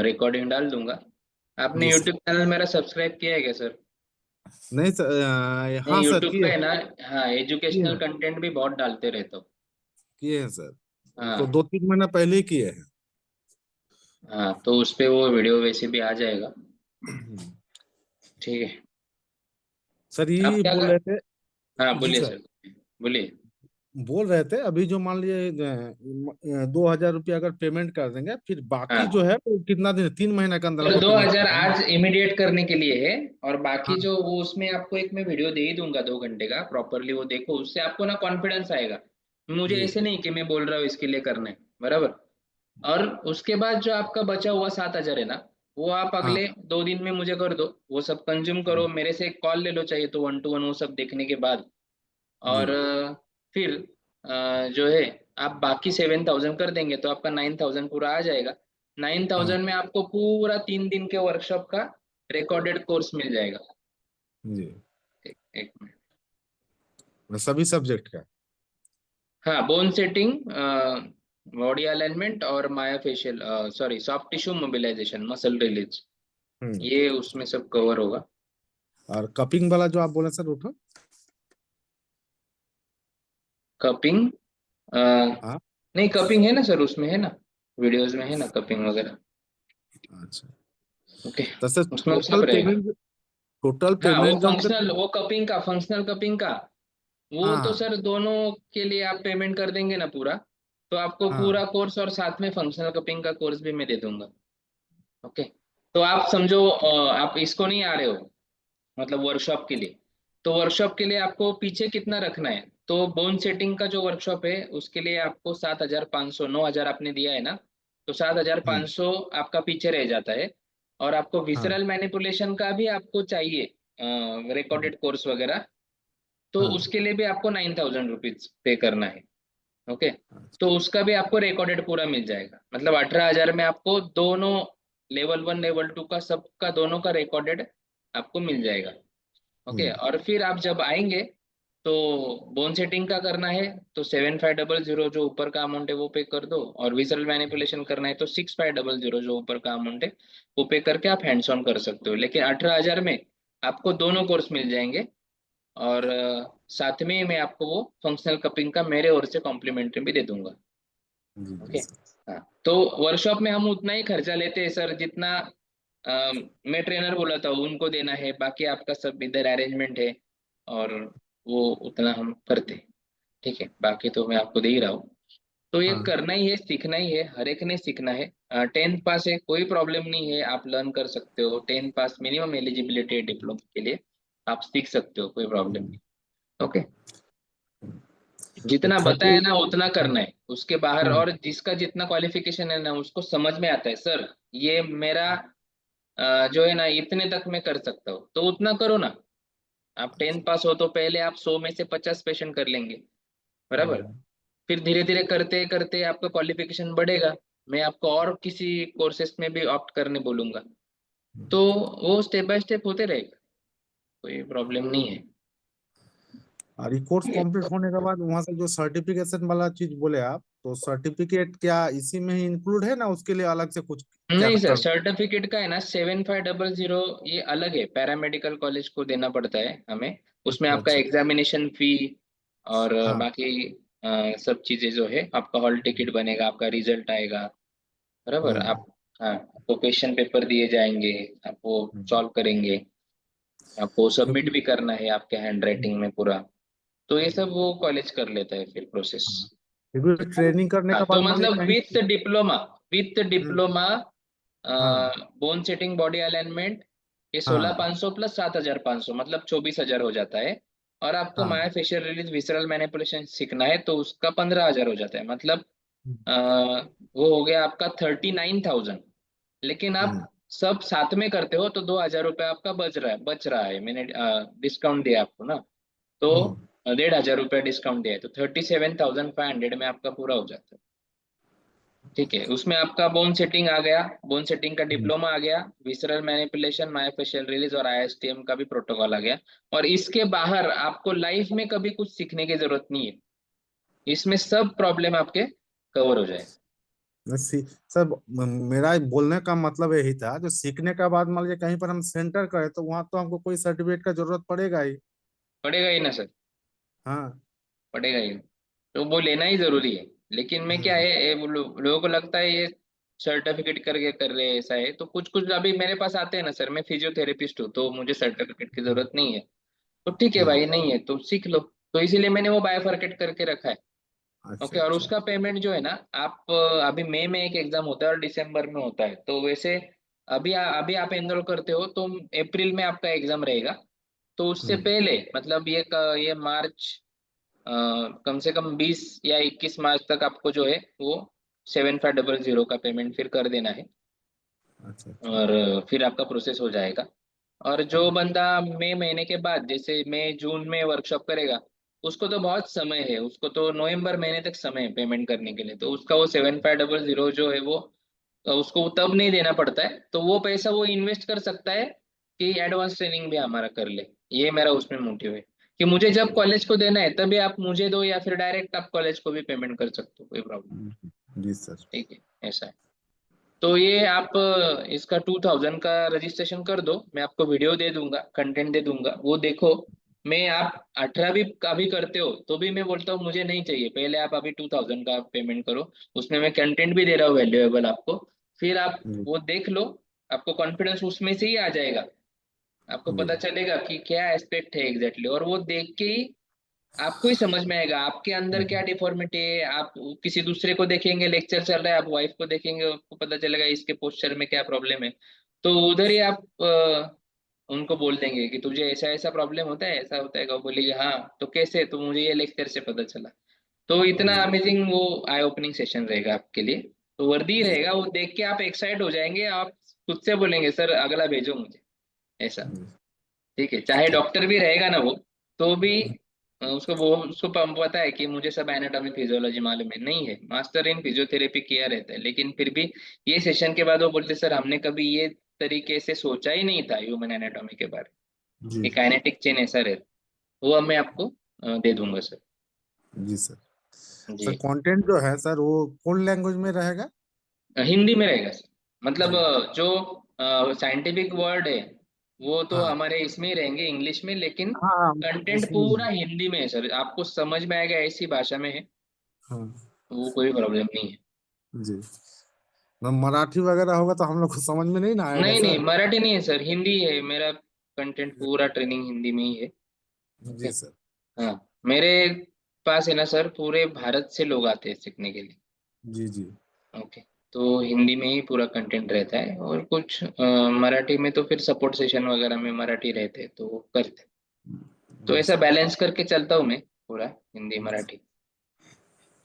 रिकॉर्डिंग डाल दूंगा. आपने जी सर. यूट्यूब चैनल मेरा सब्सक्राइब किया है क्या सर? नहीं सर नहीं, हाँ सर यूट्यूब पे किए है ना, हाँ, किए एजुकेशनल हैं कंटेंट भी बहुत डालते रहते हो. किए हैं सर. तो हाँ 2-3 महीना पहले ही किए हैं. हाँ, तो उस पे वो वीडियो वैसे भी आ जाएगा. ठीक है. सर आप ये क्या बोल कर, रहे थे. हाँ जी बोलिए सर. सर, बोलिए. बोल रहे थे अभी जो मान लीजिए 2,000 रुपया अगर पेमेंट कर देंगे फिर बाकी जो हाँ है वो कितना दिन 3 महीने के अंदर तो अंदर पेमेंट 2000 कर आज इमीडिएट करने के लिए है, और बाकी हाँ जो वो उसमें आपको एक मैं वीडियो दे ही दूंगा 2 घंटे का, प्रॉपरली वो देखो, उससे आपको ना कॉन्फिडेंस आएगा. मुझे जी ऐसे नहीं कि मैं बोल रहा हूँ इसके लिए करना है, बराबर. और उसके बाद जो आपका बचा हुआ 7,000 है ना, वो आप हाँ अगले 2 दिन में मुझे कर दो, वो सब कंज्यूम करो, मेरे से एक कॉल ले लो चाहे तो 1-to-1 वो सब देखने के बाद. जी और फिर जो है आप बाकी 7,000 कर देंगे तो आपका 9,000 पूरा आ जाएगा. हाँ 9,000 में आपको पूरा 3 दिन के वर्कशॉप का रिकॉर्डेड कोर्स मिल जाएगा. जी एक मिनट. सभी सब्जेक्ट का. हाँ, बोन सेटिंग, बॉडी अलाइनमेंट और myofascial, sorry, soft tissue mobilisation, muscle release, hmm. ये उसमें सब कवर होगा. और कपिंग वाला जो आप बोले सर उठो. कपिंग, हाँ नहीं कपिंग है ना सर, उसमें है ना, वीडियोस में है ना कपिंग वगैरह. अच्छा. ओके, तो सर उसमें वो सब रहेगा. टोटल हाँ, वो पेमेंट जो हमसे. फंक्शनल, वो कपिंग का, फंक्शनल कपिंग का, वो तो हाँ सर दोनों के लिए आप पेमेंट कर देंगे ना पूरा, तो आपको हाँ पूरा कोर्स और साथ में फंक्शनल कपिंग का कोर्स भी मैं दे दूंगा. ओके, तो आप समझो आप इसको नहीं आ रहे हो, मतलब वर्कशॉप के लिए, तो वर्कशॉप के लिए आपको पीछे कितना रखना है, तो बोन सेटिंग का जो वर्कशॉप है उसके लिए आपको 7,500, 9,000 आपने दिया है ना, तो हम्म, 7,500 आपका पीछे रह जाता है. और आपको हाँ विसरल मैनिपुलेशन का भी आपको चाहिए रिकॉर्डेड कोर्स वगैरह, तो हाँ उसके लिए भी आपको 9,000 रुपीज पे करना है. ओके, अच्छा. तो उसका भी आपको रिकॉर्डेड पूरा मिल जाएगा, मतलब 18,000 में आपको दोनों लेवल 1 लेवल 2 का सबका दोनों का रिकॉर्डेड आपको मिल जाएगा। ओके, और फिर आप जब आएंगे तो बोन सेटिंग का करना है तो 7500 जो ऊपर का अमाउंट है वो पे कर दो, और विजरल मैनिपुलेशन करना है तो 6500 जो ऊपर का अमाउंट है वो पे करके आप हैंड्स ऑन कर सकते हो। लेकिन 18,000 में आपको दोनों कोर्स मिल जाएंगे, और साथ में मैं आपको वो फंक्शनल कपिंग का मेरे ओर से कॉम्प्लीमेंट्री भी दे दूंगा। जी ओके, सर। हाँ, तो वर्कशॉप में हम उतना ही खर्चा लेते हैं सर जितना मैं ट्रेनर बोला था उनको देना है, बाकी आपका सब इधर अरेंजमेंट है और वो उतना हम करते हैं। ठीक है, बाकी तो मैं आपको दे ही रहा हूँ। तो ये हाँ करना ही है, सीखना ही है, हर एक ने सीखना है। 10th पास है, कोई प्रॉब्लम नहीं है, आप लर्न कर सकते हो। 10th पास मिनिमम एलिजिबिलिटी है डिप्लोमा के लिए, आप सीख सकते हो, कोई प्रॉब्लम नहीं। ओके, तो जितना 30। बताया ना उतना करना है, उसके बाहर हम्म और जिसका जितना क्वालिफिकेशन है ना उसको समझ में आता है सर ये मेरा जो है ना इतने तक मैं कर सकता हूँ तो उतना करो ना। आप 10th पास हो तो पहले आप 100 में से 50 पेशेंट कर लेंगे, बराबर। हम्म फिर धीरे धीरे करते करते आपका क्वालिफिकेशन बढ़ेगा, मैं आपको और किसी कोर्सेज में भी ऑप्ट करने बोलूंगा, तो वो स्टेप बाय स्टेप होते रहेगा, कोई प्रॉब्लम नहीं है। और ये कोर्स कंप्लीट होने के बाद वहां से जो सर्टिफिकेशन वाला चीज बोले आप, तो सर्टिफिकेट क्या इसी में ही इंक्लूड है ना, उसके लिए अलग से कुछ क्या नहीं सर, कर? सर्टिफिकेट का है ना 7500 ये अलग है, पैरामेडिकल कॉलेज को देना पड़ता है हमें। उसमें अच्छा आपका अच्छा। एग्जामिनेशन फी और हाँ बाकी सब चीजें जो है, आपका हॉल टिकट बनेगा, आपका रिजल्ट आएगा, बराबर। हम्म आप, हाँ, आपको क्वेश्चन पेपर दिए जाएंगे, आप वो हम्म। सॉल्व करेंगे, आपको सबमिट क्योंकि भी करना है आपके हैंड राइटिंग में पूरा। तो ये सब वो कॉलेज कर लेता है फिर प्रोसेस। हाँ, क्योंकि ट्रेनिंग करने हाँ, के तो बाद मान लीजिए मतलब कहीं। विथ हम्म, डिप्लोमा हाँ बोन सेटिंग बॉडी अलाइनमेंट ये सोलह हाँ पाँच सौ प्लस 7,500 मतलब 24,000 हो जाता है। और आपको हाँ। माया फेशियल रिलीज विसरल मैनिपुलेशन सीखना है तो उसका 15,000 हो जाता है, मतलब हम्म अ, वो हो गया आपका 39,000। लेकिन आप हम्म सब साथ में करते हो तो 2,000 रुपये आपका बच रहा है, मैंने डिस्काउंट दिया आपको ना, तो हम्म 1,500 रुपया डिस्काउंट दिया है तो 37,500 में आपका पूरा हो जाता है। ठीक है, उसमें आपका बोन सेटिंग आ गया, बोन सेटिंग का हम्म। डिप्लोमा आ गया, विसरल मैनिपुलेशन, मायोफेशियल रिलीज और आईएसटीएम का भी प्रोटोकॉल आ गया। और इसके बाहर आपको लाइफ में कभी कुछ सीखने की जरूरत नहीं है, इसमें सब प्रॉब्लम आपके कवर हो जाए। सर मेरा बोलने का मतलब यही था, जो सीखने का बाद मान लीजिए कहीं पर हम सेंटर करें तो वहां तो हमको कोई सर्टिफिकेट का जरूरत पड़ेगा ही। पड़ेगा ही ना सर, हाँ। पड़ेगा ही, तो वो लेना ही जरूरी है। लेकिन में क्या हम्म है वो लोगों को लगता है ये सर्टिफिकेट करके कर रहे हैं, ऐसा है। तो कुछ कुछ अभी मेरे पास आते हैं ना सर, मैं फिजियोथेरेपिस्ट हूँ तो मुझे सर्टिफिकेट की जरूरत नहीं है, तो ठीक है हम्म। भाई, नहीं है तो सीख लो। तो इसीलिए मैंने वो बायोफरकेट करके रखा है। अच्छा ओके, और अच्छा। उसका पेमेंट जो है ना, आप अभी मई में एक एग्जाम होता है और दिसंबर में होता है, तो वैसे अभी आप एनरोल करते हो तो अप्रैल में आपका एग्जाम रहेगा। तो उससे हम्म पहले मतलब ये मार्च, अ, कम से कम 20 या 21 मार्च तक आपको जो है वो 7500 का पेमेंट फिर कर देना है, अच्छा अच्छा। और फिर आपका प्रोसेस हो जाएगा। और जो हम्म बंदा मई महीने के बाद, जैसे मई जून में वर्कशॉप करेगा, उसको तो बहुत समय है, उसको तो नवंबर महीने तक समय है पेमेंट करने के लिए, तो उसका वो 7500 जो है वो उसको तब नहीं देना पड़ता है, तो वो पैसा वो इन्वेस्ट कर सकता है कि एडवांस ट्रेनिंग भी हमारा कर ले। ये मेरा उसमें मोटिव है कि मुझे जब कॉलेज को देना है तभी आप मुझे दो, या फिर डायरेक्ट आप कॉलेज को भी पेमेंट कर सकते हो, कोई प्रॉब्लम। जी सर। ठीक है, ऐसा है। तो ये आप इसका 2000 का रजिस्ट्रेशन कर दो, मैं आपको वीडियो दे दूंगा, कंटेंट दे दूंगा, वो देखो। मैं आप 18 भी का भी करते हो तो भी मैं बोलता हूँ मुझे नहीं चाहिए, पहले आप अभी 2000 का पेमेंट करो, उसमें मैं कंटेंट भी दे रहा हूँ वैल्यूएबल आपको। फिर आप जी वो देख लो, आपको कॉन्फिडेंस उसमें से ही आ जाएगा, आपको जी। पता चलेगा कि क्या एस्पेक्ट है एग्जैक्टली, और वो देख के ही आपको ही समझ में आएगा आपके अंदर क्या हम्म डिफॉर्मिटी है। आप किसी दूसरे को देखेंगे, लेक्चर चल रहा है, आप वाइफ को देखेंगे, आपको पता चलेगा इसके पोस्चर में क्या प्रॉब्लम है, तो उधर ही आप उनको बोल देंगे कि तुझे ऐसा ऐसा प्रॉब्लम होता है, ऐसा होता है, वो बोलेगी हाँ तो कैसे, तो मुझे ये लेक्चर से पता चला। तो इतना जी अमेजिंग वो आई ओपनिंग सेशन रहेगा आपके लिए, तो वर्दी जी रहेगा, वो देख के आप एक्साइट हो जाएंगे, आप खुद से बोलेंगे सर अगला भेजो मुझे, ऐसा। जी। ठीक है, चाहे ठीक। डॉक्टर भी रहेगा ना वो, तो भी उसको पता है कि मुझे सब एनाटॉमी फिजियोलॉजी मालूम है, नहीं है, मास्टर इन फिजियोथेरेपी किया रहता है, लेकिन फिर भी ये सेशन के बाद वो बोलते सर हमने कभी ये तरीके से सोचा ही नहीं था ह्यूमन एनाटॉमी के बारे में, जी ये काइनेटिक चेन ऐसा रहता, वो अब मैं आपको दे दूंगा सर। जी सर। जी। सर कंटेंट जो है सर वो कौन लैंग्वेज में रहेगा? हिंदी में रहेगा सर, मतलब जी जो साइंटिफिक वर्ड है वो तो हाँ हमारे इसमें ही रहेंगे इंग्लिश में, लेकिन हाँ हाँ, कंटेंट उसमें पूरा ही। हिंदी में है सर, आपको समझ में आएगा ऐसी भाषा में है, हाँ वो कोई प्रॉब्लम नहीं है। जी। ना मराठी वगैरह होगा तो हम लोग को समझ में नहीं ना आएगा नहीं नहीं, सर। मराठी नहीं है सर, हिंदी है मेरा, कंटेंट पूरा ट्रेनिंग हिंदी में ही है। ओके। जी सर। हाँ, मेरे पास है ना सर, पूरे भारत से लोग आते हैं सीखने के लिए। जी जी ओके। तो हिंदी में ही पूरा कंटेंट रहता है, और कुछ मराठी में तो फिर सपोर्ट सेशन वगैरह में मराठी रहते हैं तो वो करते हैं। तो जी ऐसा सर। बैलेंस करके चलता हूँ मैं, पूरा हिंदी मराठी।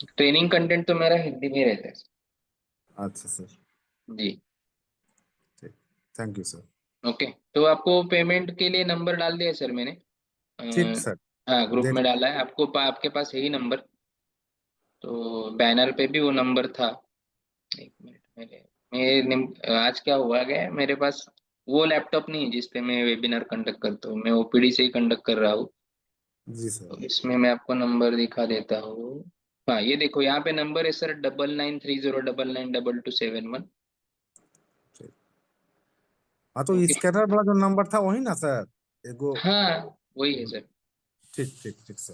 ट्रेनिंग कंटेंट तो मेरा हिंदी में ही रहता है। अच्छा सर। जी। ठीक। Thank you sir. ओके। तो आपको पेमेंट के लिए नंबर डाल दिया है सर मैंने। ठीक सर। हाँ, ग्रुप देख। में डाला है, आपके पास है ही नंबर, तो बैनर पे भी वो नंबर था। एक मिनट, आज क्या हुआ गया, मेरे पास वो लैपटॉप नहीं है जिसपे मैं वेबिनार कंडक्ट करता हूँ, मैं ओपीडी से ही कंडक्ट कर रहा हूँ। जी सर। तो इसमें मैं आपको नंबर दिखा देता हूँ। हाँ, ये देखो यहाँ पे नंबर है सर, 9930992271। ठीक। हाँ तो ओके। स्कैनर वाला जो नंबर था वही ना सर? एगो। हाँ, वही है सर। ठीक ठीक ठीक सर।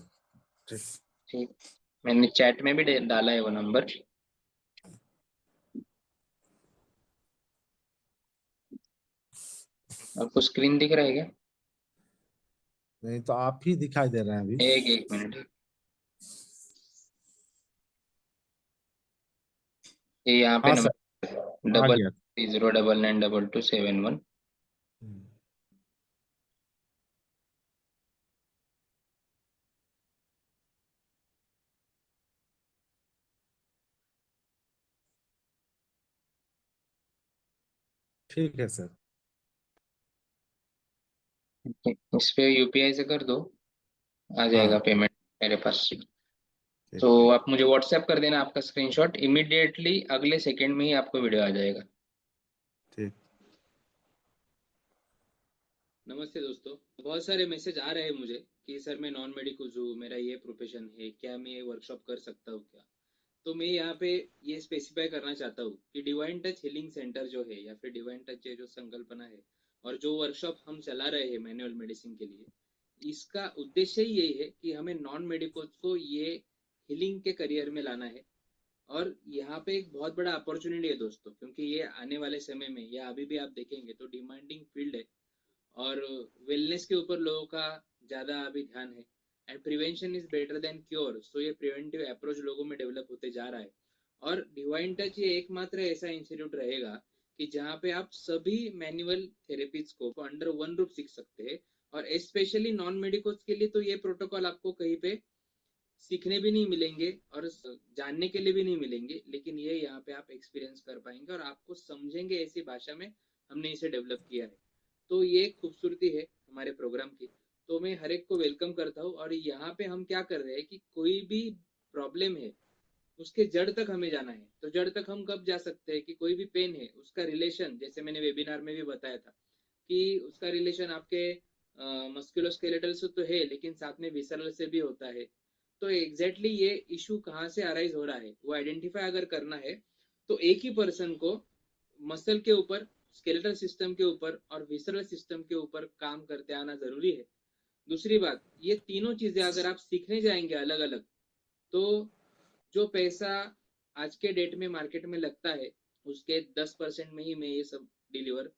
ठीक। ठीक। मैंने चैट में भी डाला है वो नंबर। आपको स्क्रीन दिख रहा है क्या? नहीं तो आप ही दिखाई दे रहे हैं अभी। एक एक मिनट, ये यहाँ पे हाँ सर। नंबर आ डबल गया। 30992271। हम्म, ठीक है सर। इस पे यूपीआई से कर दो, आ जाएगा हाँ पेमेंट मेरे पास। ठीक तो ठीक। आप मुझे व्हाट्सएप कर देना आपका स्क्रीनशॉट, इमीडिएटली अगले सेकंड में ही आपको वीडियो आ जाएगा। ठीक। नमस्ते दोस्तों, बहुत सारे मैसेज आ रहे हैं मुझे कि सर मैं नॉन मेडिकल हूँ, मेरा ये प्रोफेशन है, क्या मैं ये वर्कशॉप कर सकता हूँ क्या? तो मैं यहाँ पे ये स्पेसिफाई करना चाहता हूँ कि डिवाइन टच हीलिंग सेंटर जो है, या फिर डिवाइन टच जो संकल्पना है, और जो वर्कशॉप हम चला रहे हैं मैनुअल मेडिसिन के लिए, इसका उद्देश्य ही यही है कि हमें नॉन मेडिकल को ये हीलिंग के करियर में लाना है। और यहाँ पे एक बहुत बड़ा अपॉर्चुनिटी है दोस्तों, क्योंकि ये आने वाले समय में, या अभी भी आप देखेंगे तो डिमांडिंग फील्ड है, और वेलनेस के ऊपर लोगों का ज़्यादा अभी ध्यान है। And prevention is better than cure, so ये प्रिवेंटिव अप्रोच लोगों में डेवलप होते जा रहा है। और डिवाइन टच ये एकमात्र ऐसा इंस्टीट्यूट रहेगा कि जहाँ पे आप सभी मैनुअल थेरेपीज को अंडर वन रूप सीख सकते हैं। और स्पेशली नॉन मेडिकल्स के लिए तो ये प्रोटोकॉल आपको कहीं पे सीखने भी नहीं मिलेंगे और जानने के लिए भी नहीं मिलेंगे, लेकिन ये यहाँ पे आप एक्सपीरियंस कर पाएंगे और आपको समझेंगे ऐसी भाषा में हमने इसे डेवलप किया है। तो ये एक खूबसूरती है हमारे प्रोग्राम की। तो मैं हर एक को वेलकम करता हूँ, और यहाँ पे हम क्या कर रहे हैं कि कोई भी प्रॉब्लम है उसके जड़ तक हमें जाना है। तो जड़ तक हम कब जा सकते हैं कि कोई भी पेन है उसका रिलेशन, जैसे मैंने वेबिनार में भी बताया था कि उसका रिलेशन आपके मस्कुलोस्केलेटल से तो है, लेकिन साथ में विसरल से भी होता है। तो एग्जैक्टली ये इशू कहाँ से अराइज हो रहा है वो आइडेंटिफाई अगर करना है, तो एक ही पर्सन को मसल के ऊपर, स्केलेटल सिस्टम के ऊपर और विसरल सिस्टम के ऊपर काम करते आना जरूरी है। दूसरी बात, ये तीनों चीजें अगर आप सीखने जाएंगे अलग अलग, तो जो पैसा आज के डेट में मार्केट में लगता है उसके 10% में ही मैं ये सब डिलीवर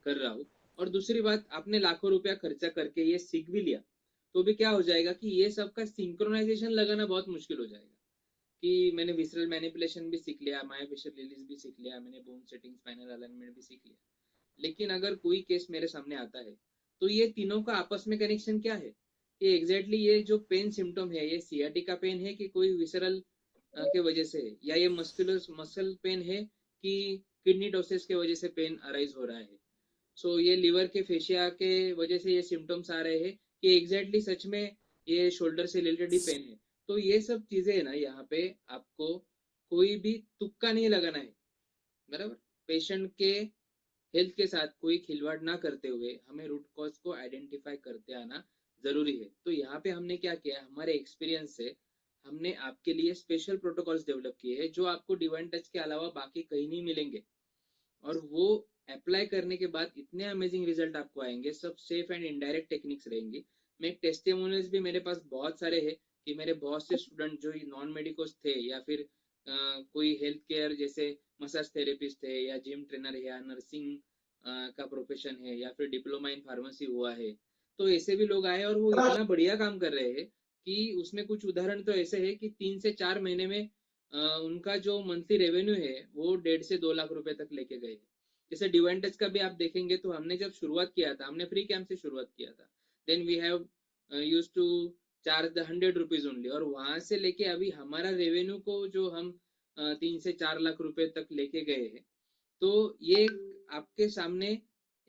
कर रहा हूँ। और दूसरी बात, आपने लाखों रुपया खर्चा करके ये सीख भी लिया, तो भी क्या हो जाएगा कि ये सब का सिंक्रोनाइजेशन लगाना बहुत मुश्किल हो जाएगा। कि मैंने विसरल मैनिपुलेशन भी सीख लिया, मायोफेशियल रिलीज भी सीख लिया, मैंने बोन सेटिंग, स्पाइनल अलाइनमेंट भी सीख लिया, लेकिन अगर कोई केस मेरे सामने आता है तो ये तीनों का आपस में कनेक्शन क्या है कि एग्जैक्टली ये जो पेन सिम्टम है, ये सियाटिका पेन है कि कोई विसरल के वजह से है, या ये मस्कुलर मसल पेन है कि किडनी डोसेस के वजह से पेन अराइज हो रहा है। सो ये लीवर के फेशिया के वजह से ये सिम्टम्स आ रहे हैं कि एग्जैक्टली सच में ये शोल्डर से रिलेटेड ही पेन है। तो ये सब चीजें है ना, यहाँ पे आपको कोई भी तुक्का नहीं लगाना है, बराबर। पेशेंट के हेल्थ के साथ कोई खिलवाड़ ना करते हुए हमें रूट कॉज को आइडेंटिफाई करते आना जरूरी है। तो यहाँ पे हमने क्या किया, हमारे एक्सपीरियंस से हमने आपके लिए स्पेशल प्रोटोकॉल्स डेवलप किए हैं जो आपको डिवाइन टच के अलावा बाकी कहीं नहीं मिलेंगे, और वो अप्लाई करने के बाद इतने अमेजिंग रिजल्ट आपको आएंगे। सब सेफ एंड इनडायरेक्ट टेक्निक्स रहेंगी। मैं टेस्टिमोनियल्स भी मेरे पास बहुत सारे हैं कि मेरे बहुत से स्टूडेंट जो नॉन मेडिकोस थे या फिर कोई हेल्थ केयर जैसे मसाज थेरेपिस्ट है या जिम ट्रेनर है या नर्सिंग का प्रोफेशन है या फिर डिप्लोमा इन फार्मेसी हुआ है, तो ऐसे भी लोग आए और वो इतना बढ़िया काम कर रहे हैं कि उसमें कुछ उदाहरण तो ऐसे है कि 3 से 4 महीने में उनका जो मंथली रेवेन्यू है वो 1.5 से 2 लाख रुपए तक लेके गए। जैसे डिवाइन टच का भी आप देखेंगे तो हमने जब शुरुआत किया था, हमने फ्री कैंप से शुरुआत किया था, then we have used to charge the 100 rupees only, और वहां से लेके अभी हमारा रेवेन्यू को जो हम 3 से 4 लाख रुपए तक लेके गए हैं। तो ये आपके सामने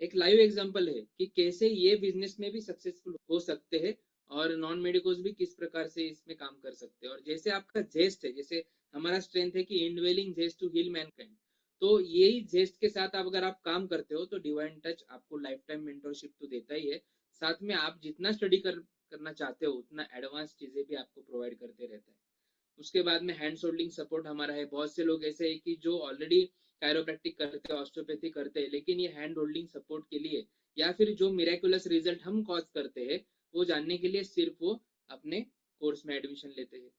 एक लाइव एग्जांपल है कि कैसे ये बिजनेस में भी सक्सेसफुल हो सकते हैं और नॉन मेडिकोस भी किस प्रकार से इसमें काम कर सकते हैं। और जैसे आपका जेस्ट है, जैसे हमारा स्ट्रेंथ है कि इनवेलिंग जेस्ट टू हील मैनकाइंड, तो यही जेस्ट के साथ अगर आप काम करते हो तो डिवाइन टच आपको लाइफ टाइम मेंटरशिप तो देता ही है, साथ में आप जितना स्टडी करना चाहते हो उतना एडवांस चीजें भी आपको प्रोवाइड करते रहता है। उसके बाद में हैंड होल्डिंग सपोर्ट हमारा है। बहुत से लोग ऐसे है कि जो ऑलरेडी कायरोप्रैक्टिक करते हैं, ऑस्टियोपैथी करते हैं, लेकिन ये हैंड होल्डिंग सपोर्ट के लिए या फिर जो मिरेकुलस रिजल्ट हम कॉज करते हैं वो जानने के लिए सिर्फ वो अपने कोर्स में एडमिशन लेते हैं।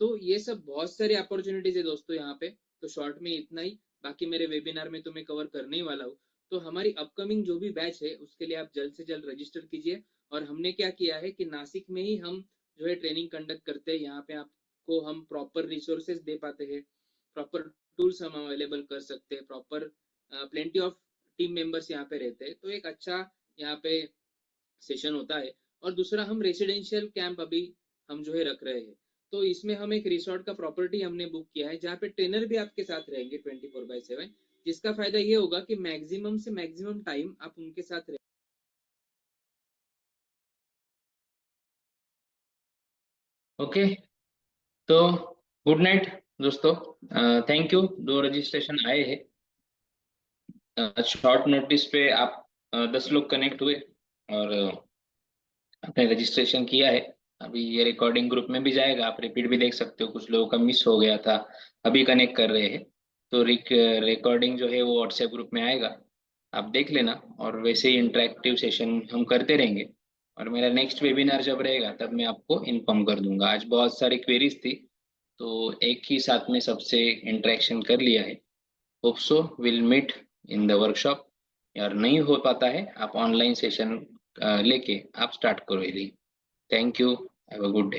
तो ये सब बहुत सारी अपॉर्चुनिटीज है दोस्तों यहाँ पे। तो शॉर्ट में इतना ही, बाकी मेरे वेबिनार में तो मैं कवर करने ही वाला हूँ। तो हमारी अपकमिंग जो भी बैच है उसके लिए आप जल्द से जल्द रजिस्टर कीजिए। और हमने क्या किया है कि नासिक में ही हम जो है ट्रेनिंग कंडक्ट करते हैं। यहाँ पे आपको हम प्रॉपर रिसोर्सेज दे पाते हैं, प्रॉपर टूल्स हम अवेलेबल कर सकते हैं, proper plenty of team members यहाँ पे रहते हैं। तो एक अच्छा यहाँ पे सेशन होता है। और दूसरा, हम रेसिडेंशियल कैंप अभी हम जो है रख रहे हैं। तो इसमें हम एक रिसोर्ट का प्रॉपर्टी हमने बुक किया है जहाँ पे ट्रेनर भी आपके साथ रहेंगे 24/7, जिसका फायदा ये होगा कि मैक्सिमम से मैक्सिमम टाइम आप उनके साथ रहे। ओके, तो गुड नाइट दोस्तों, थैंक यू। 2 रजिस्ट्रेशन आए हैं, शॉर्ट नोटिस पे आप 10 लोग कनेक्ट हुए और आपने रजिस्ट्रेशन किया है। अभी ये रिकॉर्डिंग ग्रुप में भी जाएगा, आप रिपीट भी देख सकते हो। कुछ लोगों का मिस हो गया था, अभी कनेक्ट कर रहे हैं, तो रिकॉर्डिंग जो है वो व्हाट्सएप ग्रुप में आएगा, आप देख लेना। और वैसे ही इंटरेक्टिव सेशन हम करते रहेंगे, और मेरा नेक्स्ट वेबिनार जब रहेगा तब मैं आपको इन्फॉर्म कर दूंगा। आज बहुत सारी क्वेरीज थी तो एक ही साथ में सबसे इंटरेक्शन कर लिया है। Hope so will meet in the workshop. यार नहीं हो पाता है, आप ऑनलाइन सेशन लेके आप स्टार्ट करो। Thank you, have a good day.